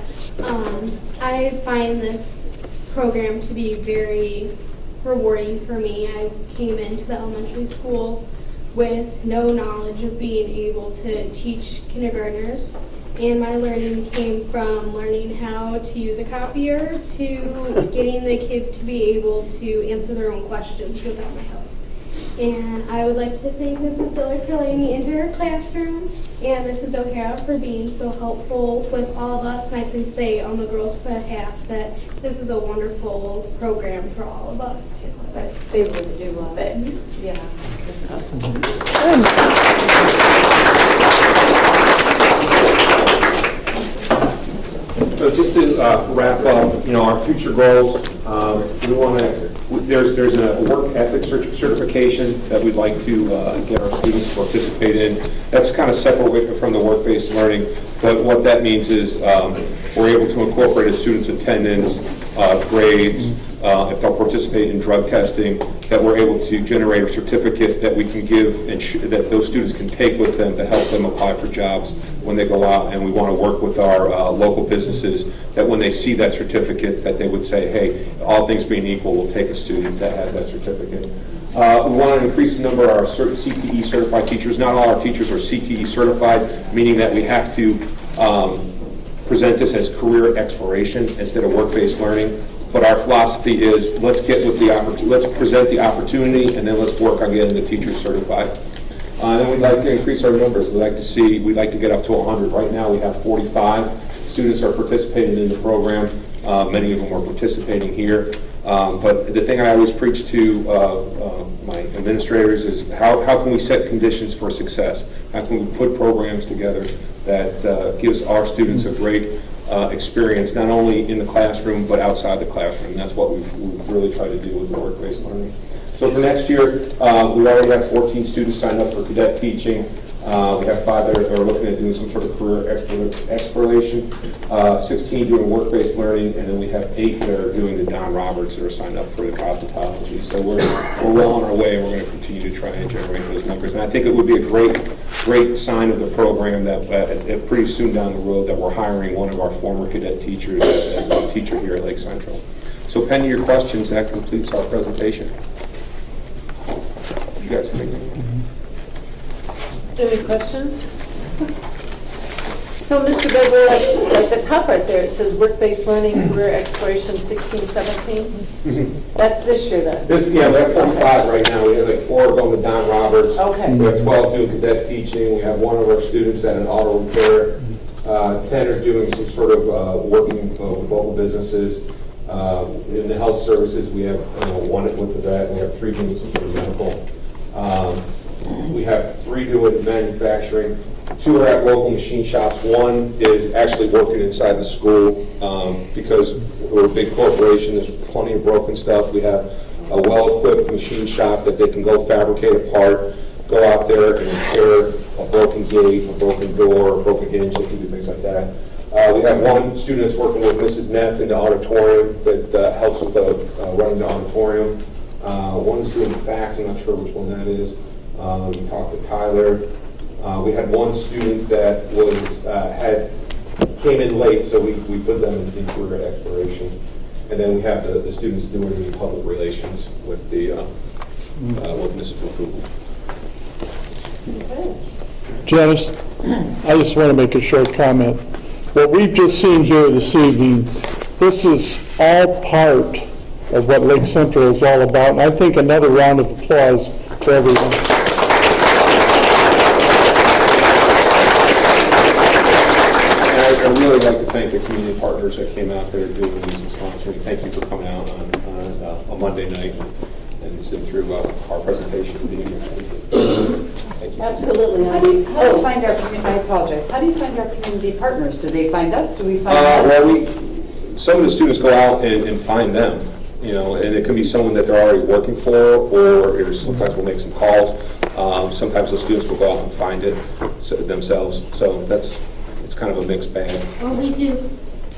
I find this program to be very rewarding for me. I came into the elementary school with no knowledge of being able to teach kindergartners, and my learning came from learning how to use a copier to getting the kids to be able to answer their own questions without my help. And I would like to thank Mrs. Dillard for letting me into her classroom, and Mrs. O'Hara for being so helpful with all of us. And I can say on the girls' behalf that this is a wonderful program for all of us. But they really do love it. Yeah. Awesome. So just to wrap up, you know, our future goals, we want to, there's a work ethic certification that we'd like to get our students to participate in. That's kind of separate from the work-based learning, but what that means is we're able to incorporate a student's attendance, grades, if they'll participate in drug testing, that we're able to generate a certificate that we can give and that those students can take with them to help them apply for jobs when they go out. And we want to work with our local businesses that when they see that certificate, that they would say, hey, all things being equal, we'll take a student that has that certificate. We want to increase the number of our CTE certified teachers. Not all our teachers are CTE certified, meaning that we have to present this as career exploration instead of work-based learning. But our philosophy is let's present the opportunity, and then let's work on getting the teachers certified. And we'd like to increase our numbers. We'd like to get up to 100. Right now we have 45 students are participating in the program. Many of them are participating here. But the thing I always preach to my administrators is how can we set conditions for success? How can we put programs together that gives our students a great experience, not only in the classroom, but outside the classroom. And that's what we've really tried to do with the work-based learning. So for next year, we already have 14 students signed up for cadet teaching. We have 5 that are looking at doing some sort of career exploration, 16 doing work-based learning, and then we have 8 that are doing the Don Roberts that are signed up for the cosmetology. So we're well on our way, and we're going to continue to try and generate those numbers. And I think it would be a great sign of the program that pretty soon down the road that we're hiring one of our former cadet teachers as a teacher here at Lake Central. So pending your questions, that completes our presentation. You guys have anything? Any questions? So, Mr. Begley, like the top right there, it says work-based learning, career exploration 16, 17. That's this year then? We have 45 right now. We have like 4 going to Don Roberts. Okay. We have 12 doing cadet teaching. We have 1 of our students at an auto repair. 10 are doing some sort of working with local businesses. In the health services, we have 1 with the vet. We have 3 doing some sort of medical. We have 3 doing manufacturing. 2 are at local machine shops. 1 is actually working inside the school because we're a big corporation. There's plenty of broken stuff. We have a well-equipped machine shop that they can go fabricate a part, go out there and repair a broken gate, a broken door, a broken hinge. They can do things like that. We have 1 student that's working with Mrs. Neff in the auditorium that helps with running the auditorium. 1 is doing fax. I'm not sure which one that is. We talked to Tyler. We had 1 student that came in late, so we put them in career exploration. And then we have the students doing the public relations with municipal approval. Okay. Janice, I just want to make a short comment. What we've just seen here this evening, this is all part of what Lake Central is all about, and I think another round of applause for everyone. I'd really like to thank the community partners that came out there doing these and sponsoring. Thank you for coming out on a Monday night and sitting through our presentation. Thank you. Absolutely. How do you find our community? I apologize. How do you find our community partners? Do they find us? Do we find them? Well, some of the students go out and find them, and it can be someone that they're already working for, or sometimes we'll make some calls. Sometimes the students will go out and find it themselves. So it's kind of a mixed bag. Well, we do.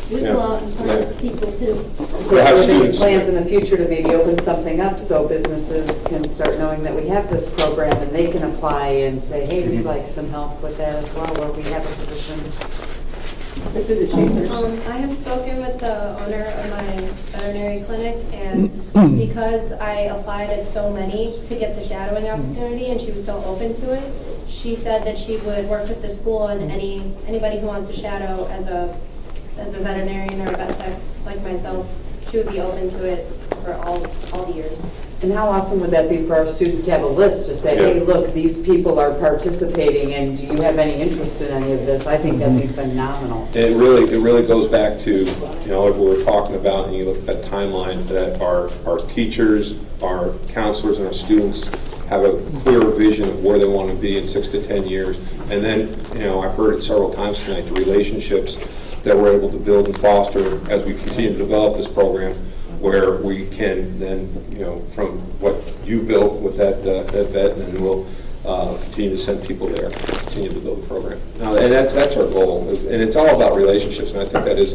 We go out and find people too. Is there any plans in the future to maybe open something up so businesses can start knowing that we have this program and they can apply and say, hey, we'd like some help with that as well, where we have a position? I have spoken with the owner of my veterinary clinic, and because I applied at so many to get the shadowing opportunity, and she was so open to it, she said that she would work with the school and anybody who wants to shadow as a veterinarian or a vet tech like myself, she would be open to it for all the years. And how awesome would that be for our students to have a list to say, hey, look, these people are participating, and do you have any interest in any of this? I think that'd be phenomenal. And it really goes back to, what we were talking about, and you look at that timeline, that our teachers, our counselors, and our students have a clear vision of where they want to be in 6 to 10 years. And then, I've heard it several times tonight, the relationships that we're able to build and foster as we continue to develop this program, where we can then, from what you built with that vet, and then we'll continue to send people there, continue to build the program. Now, and that's our goal, and it's all about relationships, and I think that is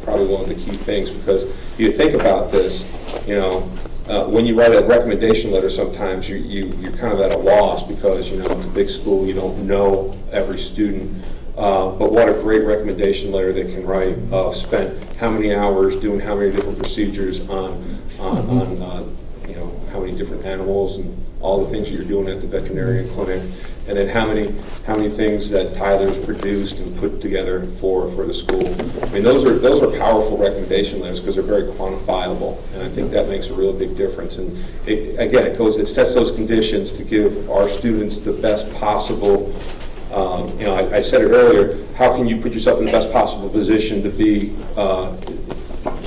probably one of the key things, because you think about this, when you write a recommendation letter, sometimes you're kind of at a loss because, it's a big school, you don't know every student. But what a great recommendation letter they can write of spent how many hours doing how many different procedures on how many different animals and all the things that you're doing at the veterinarian clinic, and then how many things that Tyler's produced and put together for the school. I mean, those are powerful recommendation letters because they're very quantifiable, and I think that makes a real big difference. And it sets those conditions to give our students the best possible. I said it earlier, how can you put yourself in the best possible position to be,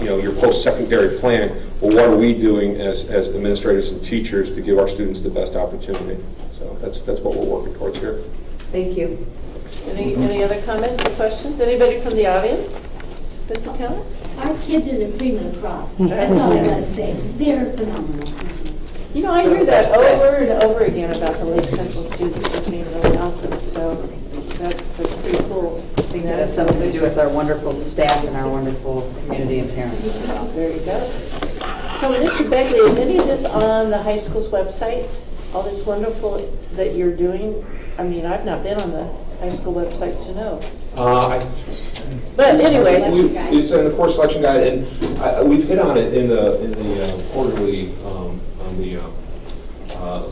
your post-secondary plan? Well, what are we doing as administrators and teachers to give our students the best opportunity? So that's what we're working towards here. Thank you. Any other comments or questions? Anybody from the audience? Mrs. Keller? Our kids are the cream of the crop. That's all I gotta say. They're phenomenal. I hear that over and over again about the Lake Central students just being really awesome, so that's pretty cool. I think that has something to do with our wonderful staff and our wonderful community and parents. There you go. So, Mr. Begley, is any of this on the high school's website? All this wonderful that you're doing? I mean, I've not been on the high school website to know. But anyway, it's in the course selection guide, and we've hit on it in the quarterly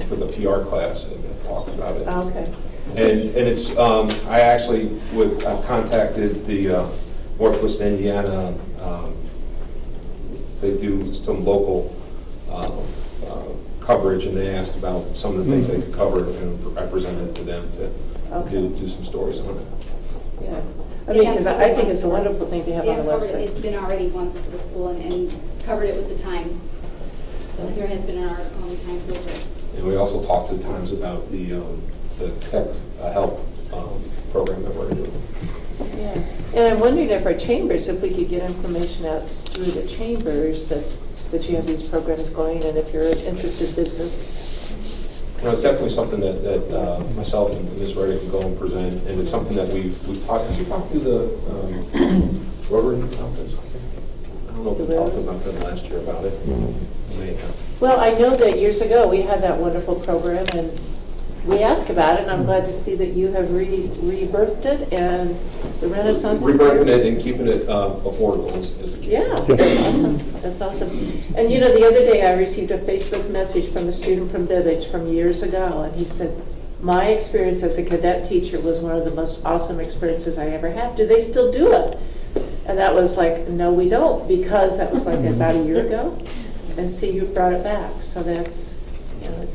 for the PR class and talked about it. Okay. And it's, I actually I've contacted the Northwest Indiana, they do some local coverage, and they asked about some of the things they could cover, and I presented to them to do some stories on it. Yeah. I mean, because I think it's a wonderful thing to have They on have the covered it, website. it's been already once to the school and covered it with the Times. So there has been an article on the Times over it. And we also talked to the Times about the tech help program that we're doing. Yeah. And I'm wondering if our chambers, if we could get information out through the chambers that you have these programs going, and if you're an interested business. It's definitely something that myself and Ms. Reddick can go and present, and it's something that we've talked. Have you talked to the Rotary Conference? I don't know if we talked about that last year about it. May have. Well, I know that years ago we had that wonderful program, and we asked about it, and I'm glad to see that you have rebirthed it, and the Renaissance is there. Rebirthing it and keeping it affordable is the key. Yeah, that's awesome. That's awesome. And you know, the other day I received a Facebook message from a student from Village from years ago, and he said, my experience as a cadet teacher was one of the most awesome experiences I ever had. Do they still do it? And that was like, no, we don't, because that was like about a year ago. And see, you brought it back. So that's, you know,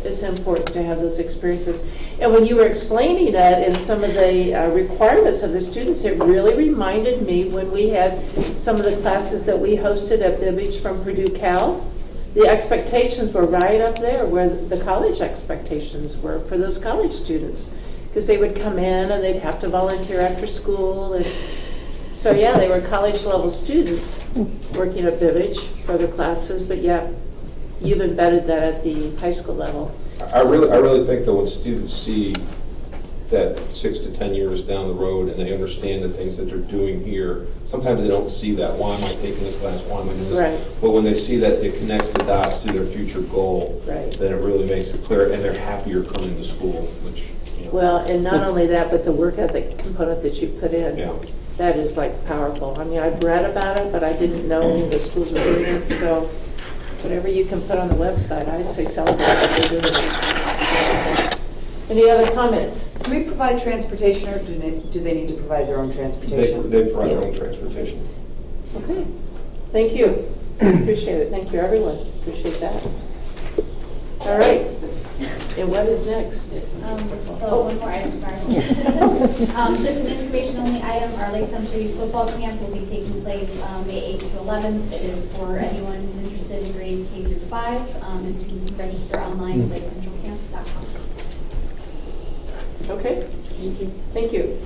it's important to have those experiences. And when you were explaining that and some of the requirements of the students, it really reminded me when we had some of the classes that we hosted at Village from Purdue Cal. The expectations were right up there where the college expectations were for those college students, because they would come in and they'd have to volunteer after school. And so yeah, they were college level students working at Village for the classes, but yeah, you've embedded that at the high school level. I really think that when students see that 6 to 10 years down the road and they understand the things that they're doing here, sometimes they don't see that. Why am I taking this class? Why am I doing this? Right. But when they see that it connects the dots to their future goal, Right. then it really makes it clear, and they're happier coming to school, which, you know. Well, and not only that, but the work ethic component that you put in. Yeah. That is like powerful. I mean, I've read about it, but I didn't know the schools were doing it, so whatever you can put on the website, I'd say celebrate what they're doing. Any other comments? Do we provide transportation, or do they need to provide their own transportation? They provide their own transportation. Okay. Thank you. Appreciate it. Thank you, everyone. Appreciate that. All right. And what is next? So one more item, sorry. Just an information-only item, our Lake Central Youth Football Camp will be taking place May 8th to 11th. It is for anyone who's interested in grades K through 5. And students can register online at lakecentralcamps.com. Okay. Thank you.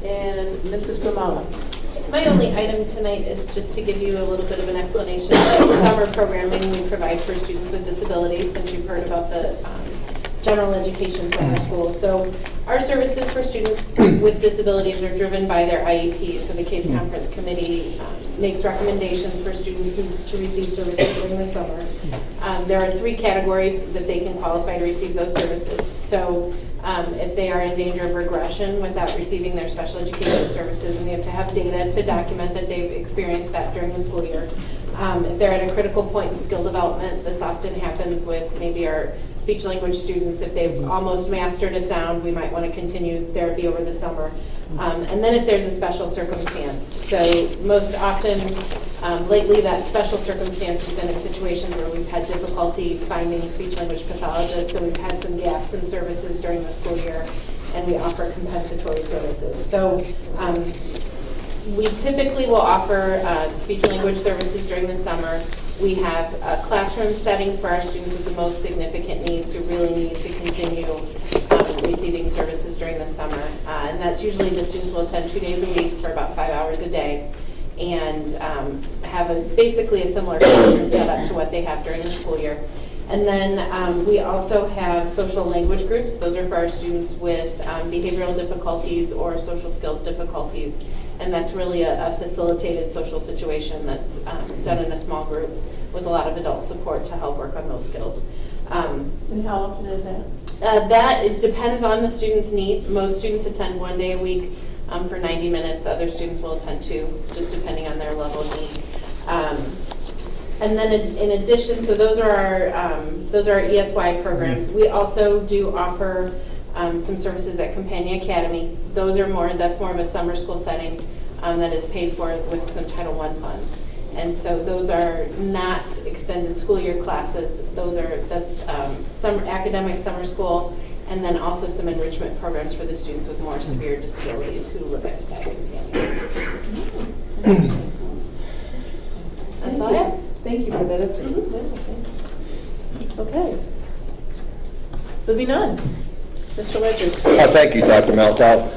And Mrs. Gomala. My only item tonight is just to give you a little bit of an explanation of the summer programming we provide for students with disabilities, since you've heard about the general education summer school. So our services for students with disabilities are driven by their IEP. So the Case Conference Committee makes recommendations for students to receive services during the summer. There are 3 categories that they can qualify to receive those services. So if they are in danger of regression without receiving their special education services, and we have to have data to document that they've experienced that during the school year. If they're at a critical point in skill development, this often happens with maybe our speech language students. If they've almost mastered a sound, we might want to continue therapy over the summer. And then if there's a special circumstance. So most often, lately, that special circumstance has been in situations where we've had difficulty finding speech language pathologists, so we've had some gaps in services during the school year, and we offer compensatory services. So we typically will offer speech language services during the summer. We have a classroom setting for our students with the most significant needs who really need to continue receiving services during the summer. And that's usually the students will attend 2 days a week for about 5 hours a day, and have basically a similar classroom setup to what they have during the school year. And then we also have social language groups. Those are for our students with behavioral difficulties or social skills difficulties. And that's really a facilitated social situation that's done in a small group with a lot of adult support to help work on those skills. And how often is that? It depends on the student's need. Most students attend 1 day a week for 90 minutes. Other students will attend 2, just depending on their level of need. And then in addition, so those are our ESY programs. We also do offer some services at Companion Academy. That's more of a summer school setting that is paid for with some Title I funds. And so those are not extended school year classes. That's academic summer school, and then also some enrichment programs for the students with more severe disabilities who live at Companion. That's all I have. Thank you for that update. Thanks. Okay. Moving on. Mr. Ledgers. Thank you, Dr. Malkow.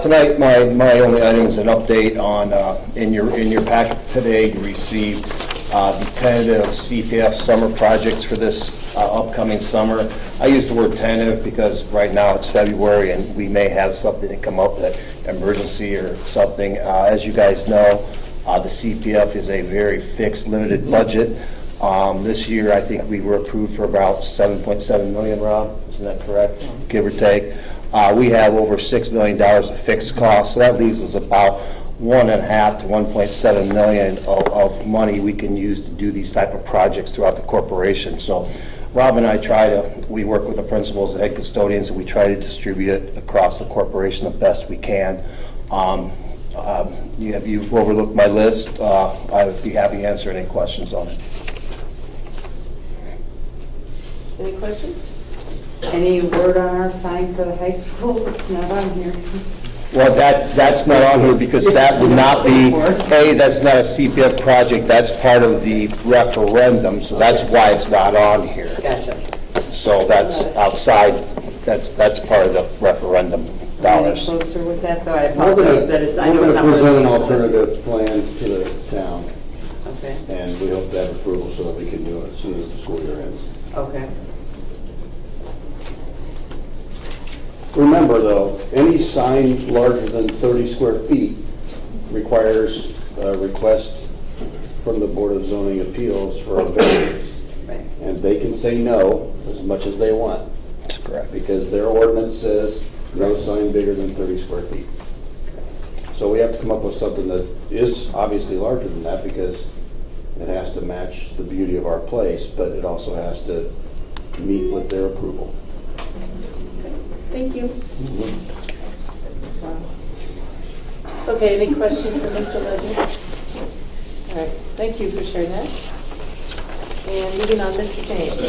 Tonight, my only item is an update on, in your packet today, you received the tentative CPF summer projects for this upcoming summer. I use the word tentative because right now it's February and we may have something that come up, that emergency or something. As you guys know, the CPF is a very fixed, limited budget. This year, I think we were approved for about $7.7 million, Rob, isn't that correct? Give or take. We have over $6 million of fixed costs, so that leaves us about $1.5 to $1.7 million of money we can use to do these type of projects throughout the corporation. So Rob and I we work with the principals and head custodians, and we try to distribute it across the corporation the best we can. If you've overlooked my list, I would be happy to answer any questions on it. Any questions? Any word on our sign for the high school? It's not on here. Well, that's not on here because that would not be, that's not a CPF project, that's part of the referendum, so that's why it's not on here. Gotcha. So that's outside, that's part of the referendum dollars. Any closer with that, though? I apologize that it's, I know it's not. We're going to present an alternative plan to the town. Okay. And we hope to have approval so that we can do it as soon as the school year ends. Okay. Remember, though, any sign larger than 30 square feet requires a request from the Board of Zoning Appeals for a variance. Right. And they can say no as much as they want. That's correct. Because their ordinance says no sign bigger than 30 square feet. So we have to come up with something that is obviously larger than that because it has to match the beauty of our place, but it also has to meet with their approval. Thank you. Okay, any questions for Mr. Ledgers? All right, thank you for sharing that. And moving on, Mr. James.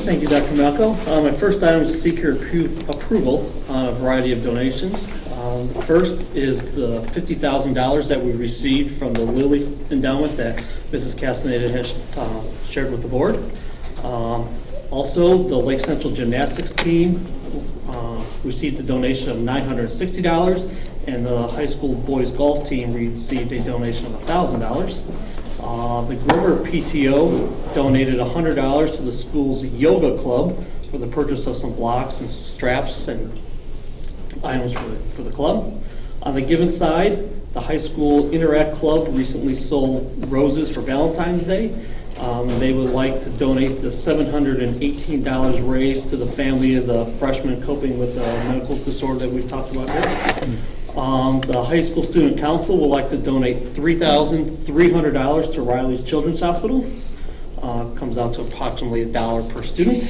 Thank you, Dr. Malko. My first item is to seek your approval on a variety of donations. The first is the $50,000 that we received from the Lilly Endowment that Mrs. Castaneda has shared with the board. Also, the Lake Central Gymnastics team received a donation of $960, and the high school boys golf team received a donation of $1,000. The Grimmer PTO donated $100 to the school's yoga club for the purchase of some blocks and straps and items for the club. On the given side, the high school Interact Club recently sold roses for Valentine's Day. They would like to donate the $718 raised to the family of the freshman coping with the medical disorder that we've talked about here. The high school student council would like to donate $3,300 to Riley's Children's Hospital. Comes out to approximately $1 per student.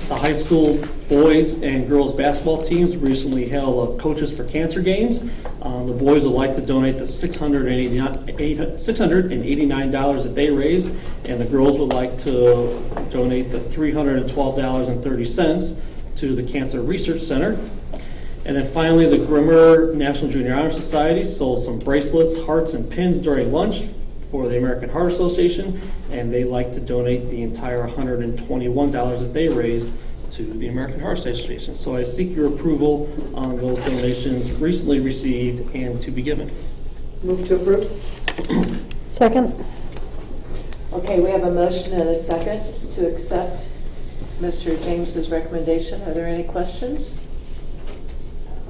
The high school boys and girls basketball teams recently held Coaches for Cancer games. The boys would like to donate the $689 that they raised, and the girls would like to donate the $312.30 to the Cancer Research Center. And then finally, the Grimmer National Junior Honor Society sold some bracelets, hearts, and pins during lunch for the American Heart Association, and they like to donate the entire $121 that they raised to the American Heart Association. So I seek your approval on those donations recently received and to be given. Move to approve. Second. Okay, we have a motion and a second to accept Mr. James's recommendation. Are there any questions?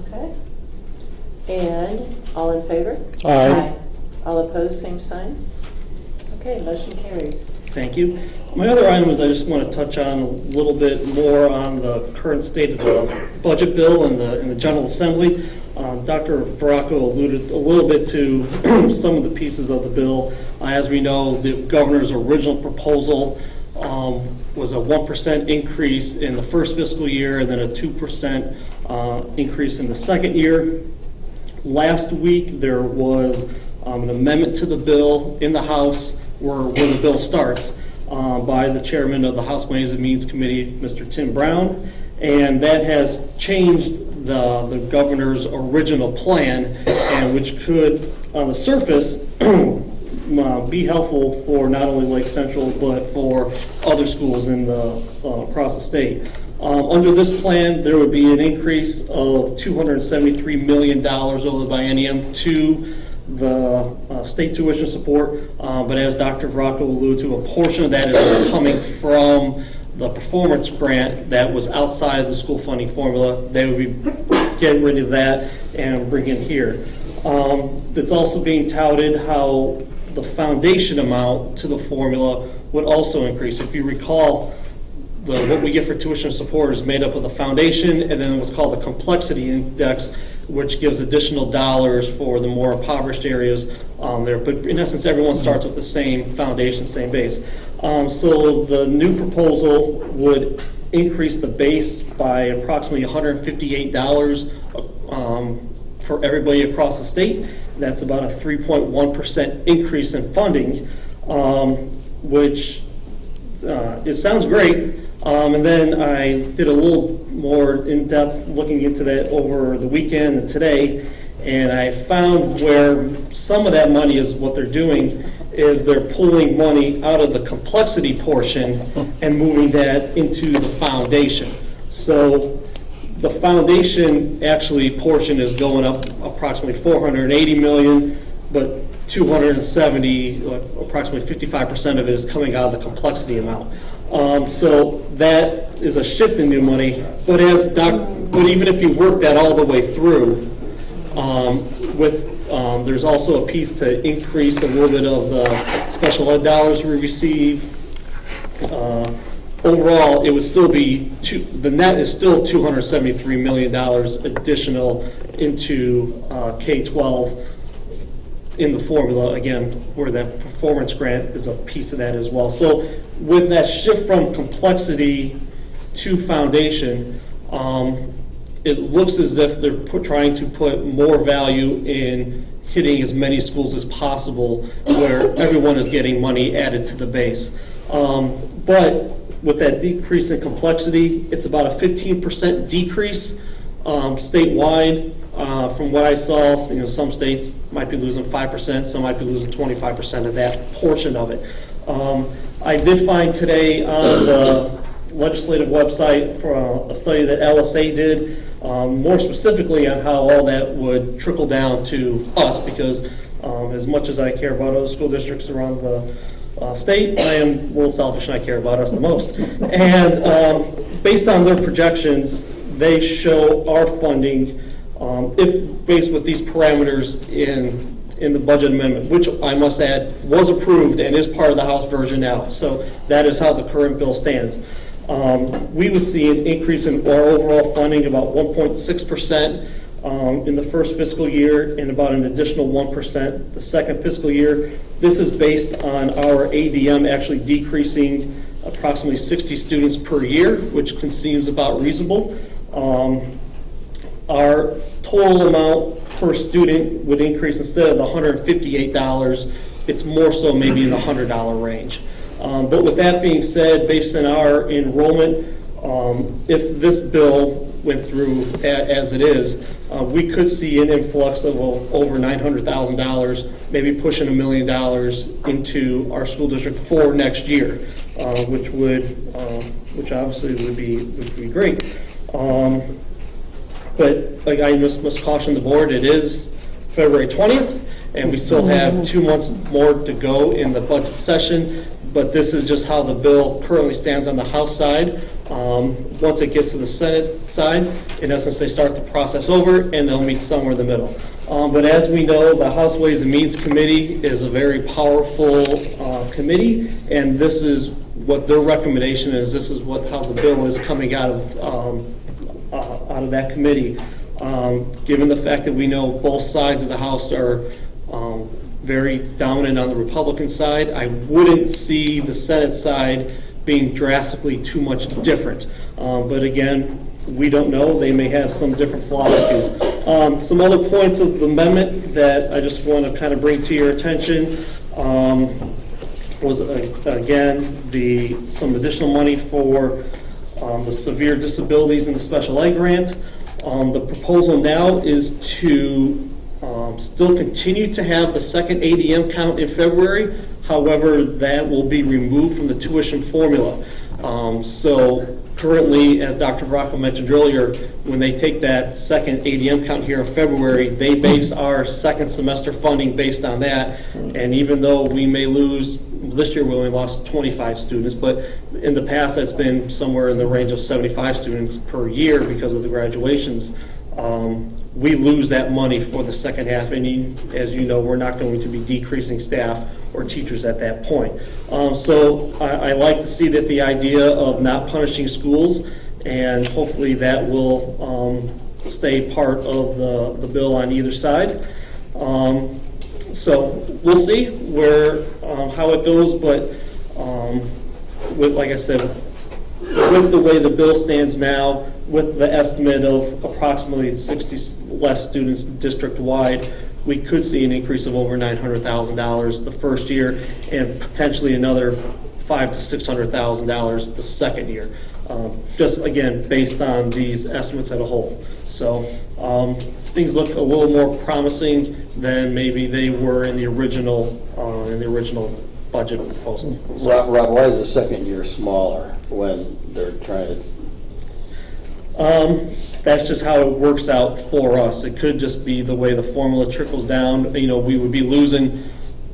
Okay. And all in favor? Aye. All opposed, same sign? Okay, motion carries. Thank you. My other item is I just want to touch on a little bit more on the current state of the budget bill in the General Assembly. Dr. Veracco alluded a little bit to some of the pieces of the bill. As we know, the governor's original proposal was a 1% increase in the first fiscal year and then a 2% increase in the second year. Last week, there was an amendment to the bill in the House where the bill starts by the chairman of the House Ways and Means Committee, Mr. Tim Brown, and that has changed the governor's original plan, and which could, on the surface, be helpful for not only Lake Central but for other schools in across the state. Under this plan, there would be an increase of $273 million over the biennium to the state tuition support, but as Dr. Vrocko alluded to, a portion of that is coming from the performance grant that was outside of the school funding formula. They would be getting rid of that and bring it here. It's also being touted how the foundation amount to the formula would also increase. If you recall, what we get for tuition support is made up of the foundation and then what's called the complexity index, which gives additional dollars for the more impoverished areas there. But in essence, everyone starts with the same foundation, same base. So the new proposal would increase the base by approximately $158 for everybody across the state. That's about a 3.1% increase in funding, which it sounds great. And then I did a little more in-depth looking into that over the weekend and today, and I found where some of that money is what they're doing is they're pulling money out of the complexity portion and moving that into the foundation. So the foundation actually portion is going up approximately $480 million, but 270, approximately 55% of it is coming out of the complexity amount. So that is a shift in new money, but even if you work that all the way through, there's also a piece to increase a little bit of the special ed dollars we receive. Overall, it would still be the net is still $273 million additional into K-12 in the formula, again, where that performance grant is a piece of that as well. So with that shift from complexity to foundation, it looks as if they're trying to put more value in hitting as many schools as possible where everyone is getting money added to the base. But with that decrease in complexity, it's about a 15% decrease statewide. From what I saw, some states might be losing 5%, some might be losing 25% of that portion of it. I did find today on the legislative website for a study that LSA did, more specifically on how all that would trickle down to us, because as much as I care about other school districts around the state, I am a little selfish and I care about us the most. And based on their projections, they show our funding, if based with these parameters in the budget amendment, which I must add was approved and is part of the House version now. So that is how the current bill stands. We would see an increase in our overall funding about 1.6% in the first fiscal year and about an additional 1% the second fiscal year. This is based on our ADM actually decreasing approximately 60 students per year, which seems about reasonable. Our total amount per student would increase instead of the $158, it's more so maybe in the $100 range. But with that being said, based on our enrollment, if this bill went through as it is, we could see an influx of over $900,000, maybe pushing $1 million into our school district for next year, which obviously would be great. But like I must caution the board, it is February 20th, and we still have 2 months more to go in the budget session. But this is just how the bill currently stands on the House side. Once it gets to the Senate side, in essence, they start the process over, and they'll meet somewhere in the middle. But as we know, the House Ways and Means Committee is a very powerful committee, and this is what their recommendation is. This is how the bill is coming out of that committee. Given the fact that we know both sides of the House are very dominant on the Republican side, I wouldn't see the Senate side being drastically too much different. But again, we don't know. They may have some different philosophies. Some other points of the amendment that I just want to kind of bring to your attention was, again, some additional money for the severe disabilities and the special ed grant. The proposal now is to still continue to have the second ADM count in February. However, that will be removed from the tuition formula. So currently, as Dr. Varacco mentioned earlier, when they take that second ADM count here in February, they base our second semester funding based on that. And even though we may lose, this year we only lost 25 students, but in the past that's been somewhere in the range of 75 students per year because of the graduations. We lose that money for the second half, and as you know, we're not going to be decreasing staff or teachers at that point. So I like to see that the idea of not punishing schools, and hopefully that will stay part of the bill on either side. So we'll see how it goes, but like I said, with the way the bill stands now, with the estimate of approximately 60 less students district-wide, we could see an increase of over $900,000 the first year and potentially another $500,000 to $600,000 the second year. Just again, based on these estimates as a whole. So things look a little more promising than maybe they were in the original budget proposal. Rob, why is the second year smaller when they're trying to? That's just how it works out for us. It could just be the way the formula trickles down. You know, we would be losing,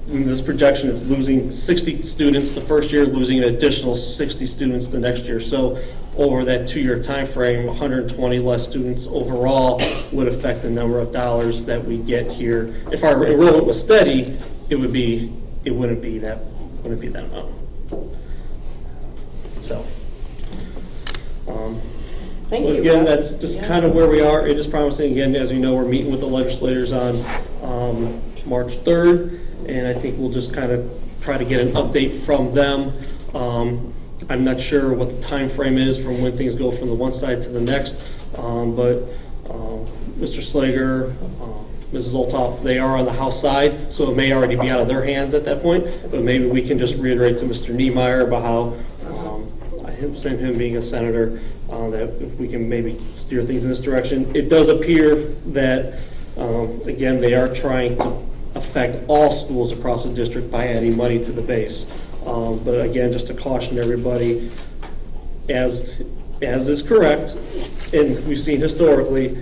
in this projection is losing 60 students the first year, losing an additional 60 students the next year. So over that 2-year time frame, 120 less students overall would affect the number of dollars that we get here. If our enrollment was steady, it wouldn't be that amount. So. Thank you, again, Rob. that's just kind of where we are. It is promising. Again, as you know, we're meeting with the legislators on March 3rd, and I think we'll just kind of try to get an update from them. I'm not sure what the time frame is from when things go from the one side to the next, but Mr. Slager, Mrs. Olthoff, they are on the House side, so it may already be out of their hands at that point, but maybe we can just reiterate to Mr. Niemeyer about how him being a senator, that if we can maybe steer things in this direction. It does appear that, again, they are trying to affect all schools across the district by adding money to the base. But again, just to caution everybody, as is correct, and we've seen historically,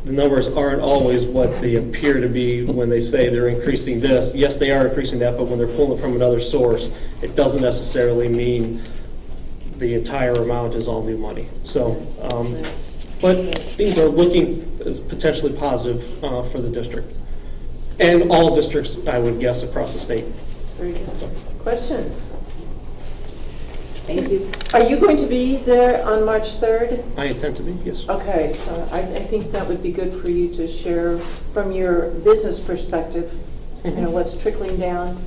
the numbers aren't always what they appear to be when they say they're increasing this. Yes, they are increasing that, but when they're pulling it from another source, it doesn't necessarily mean the entire amount is all new money. So, but things are looking as potentially positive for the district. And all districts, I would guess, across the state. Very good. So. Questions? Thank you. Are you going to be there on March 3rd? I intend to be, yes. Okay, so I think that would be good for you to share from your business perspective, you know, what's trickling down.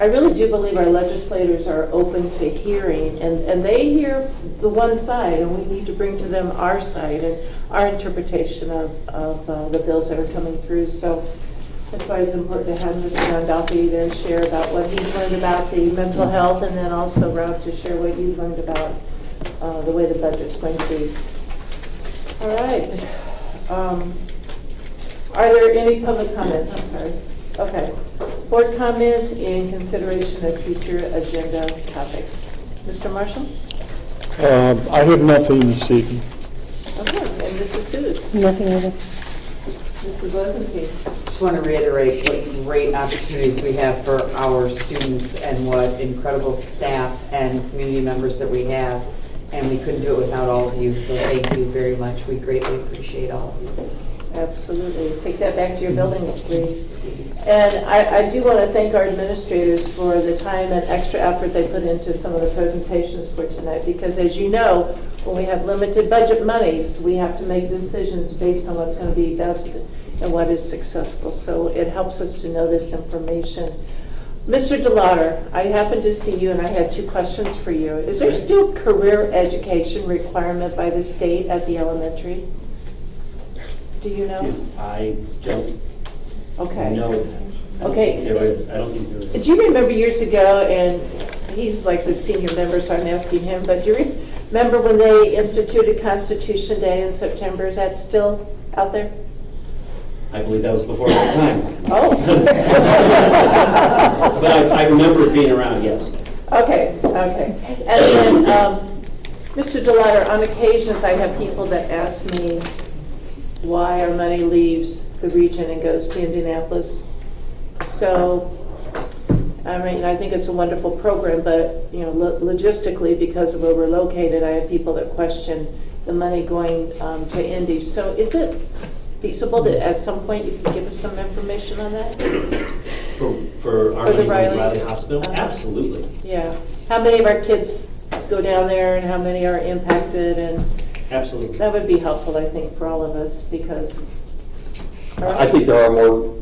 I really do believe our legislators are open to hearing, and they hear the one side, and we need to bring to them our side and our interpretation of the bills that are coming through. So that's why it's important to have Mr. Gandolfi there share about what he's learned about the mental health, and then also Rob to share what you've learned about the way the budget's going to be. All right. Are there any public comments? I'm sorry. Okay. Board comments and consideration of future agenda topics. Mr. Marshall? I have nothing this evening. Okay. And Mrs. Suze? Nothing either. Mrs. Lesinski? Just want to reiterate what great opportunities we have for our students and what incredible staff and community members that we have. And we couldn't do it without all of you, so thank you very much. We greatly appreciate all of you. Absolutely. Take that back to your buildings, please. And I do want to thank our administrators for the time and extra effort they put into some of the presentations for tonight, because as you know, when we have limited budget monies, we have to make decisions based on what's going to be best and what is successful. So it helps us to know this information. Mr. DeLauder, I happened to see you and I had two questions for you. Is there still career education requirement by the state at the elementary? Do you know? I don't Okay. know. Okay. There is, I don't think there is. Do you remember years ago, and he's like the senior member, so I'm asking him, but do you remember when they instituted Constitution Day in September? Is that still out there? I believe that was before my time. Oh. But I remember it being around, yes. Okay, okay. And then, Mr. DeLauder, on occasions I have people that ask me why our money leaves the region and goes to Indianapolis. So, I mean, I think it's a wonderful program, but, you know, logistically, because of where we're located, I have people that question the money going to Indy. So is it feasible that at some point you can give us some information on that? For our For the Riley Rileys? Hospital? Uh-huh. Absolutely. Yeah. How many of our kids go down there and how many are impacted? And Absolutely. that would be helpful, I think, for all of us because. I think there are more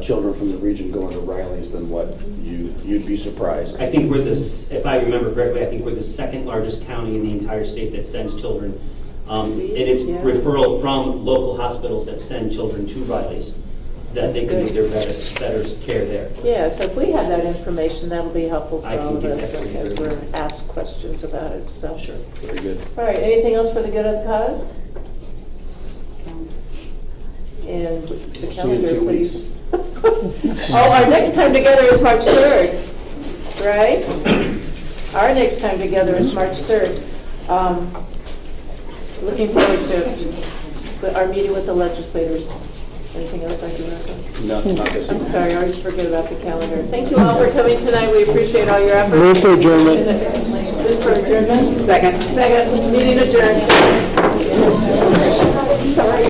children from the region going to Riley's than what you'd be surprised. I think we're if I remember correctly, I think we're the second largest county in the entire state that sends children. And it's Yeah. referral from local hospitals that send children to Riley's, that they can That's get their better care there. Yeah, so if we have that information, that'll be helpful for I all can of get us that for you. as we're asked questions about it, so. Sure. Very good. All right, anything else for the good of the cause? And the See you in calendar, 2 weeks. please. Oh, our next time together is March 3rd, right? Our next time together is March 3rd. Looking forward to our meeting with the legislators. Anything else, Dr. Rocco? No, not this I'm evening. sorry, I always forget about the calendar. Thank you all for coming tonight. We appreciate all your efforts. Move for adjournment. This for adjournment? Second. Second. Meeting adjourned. Sorry.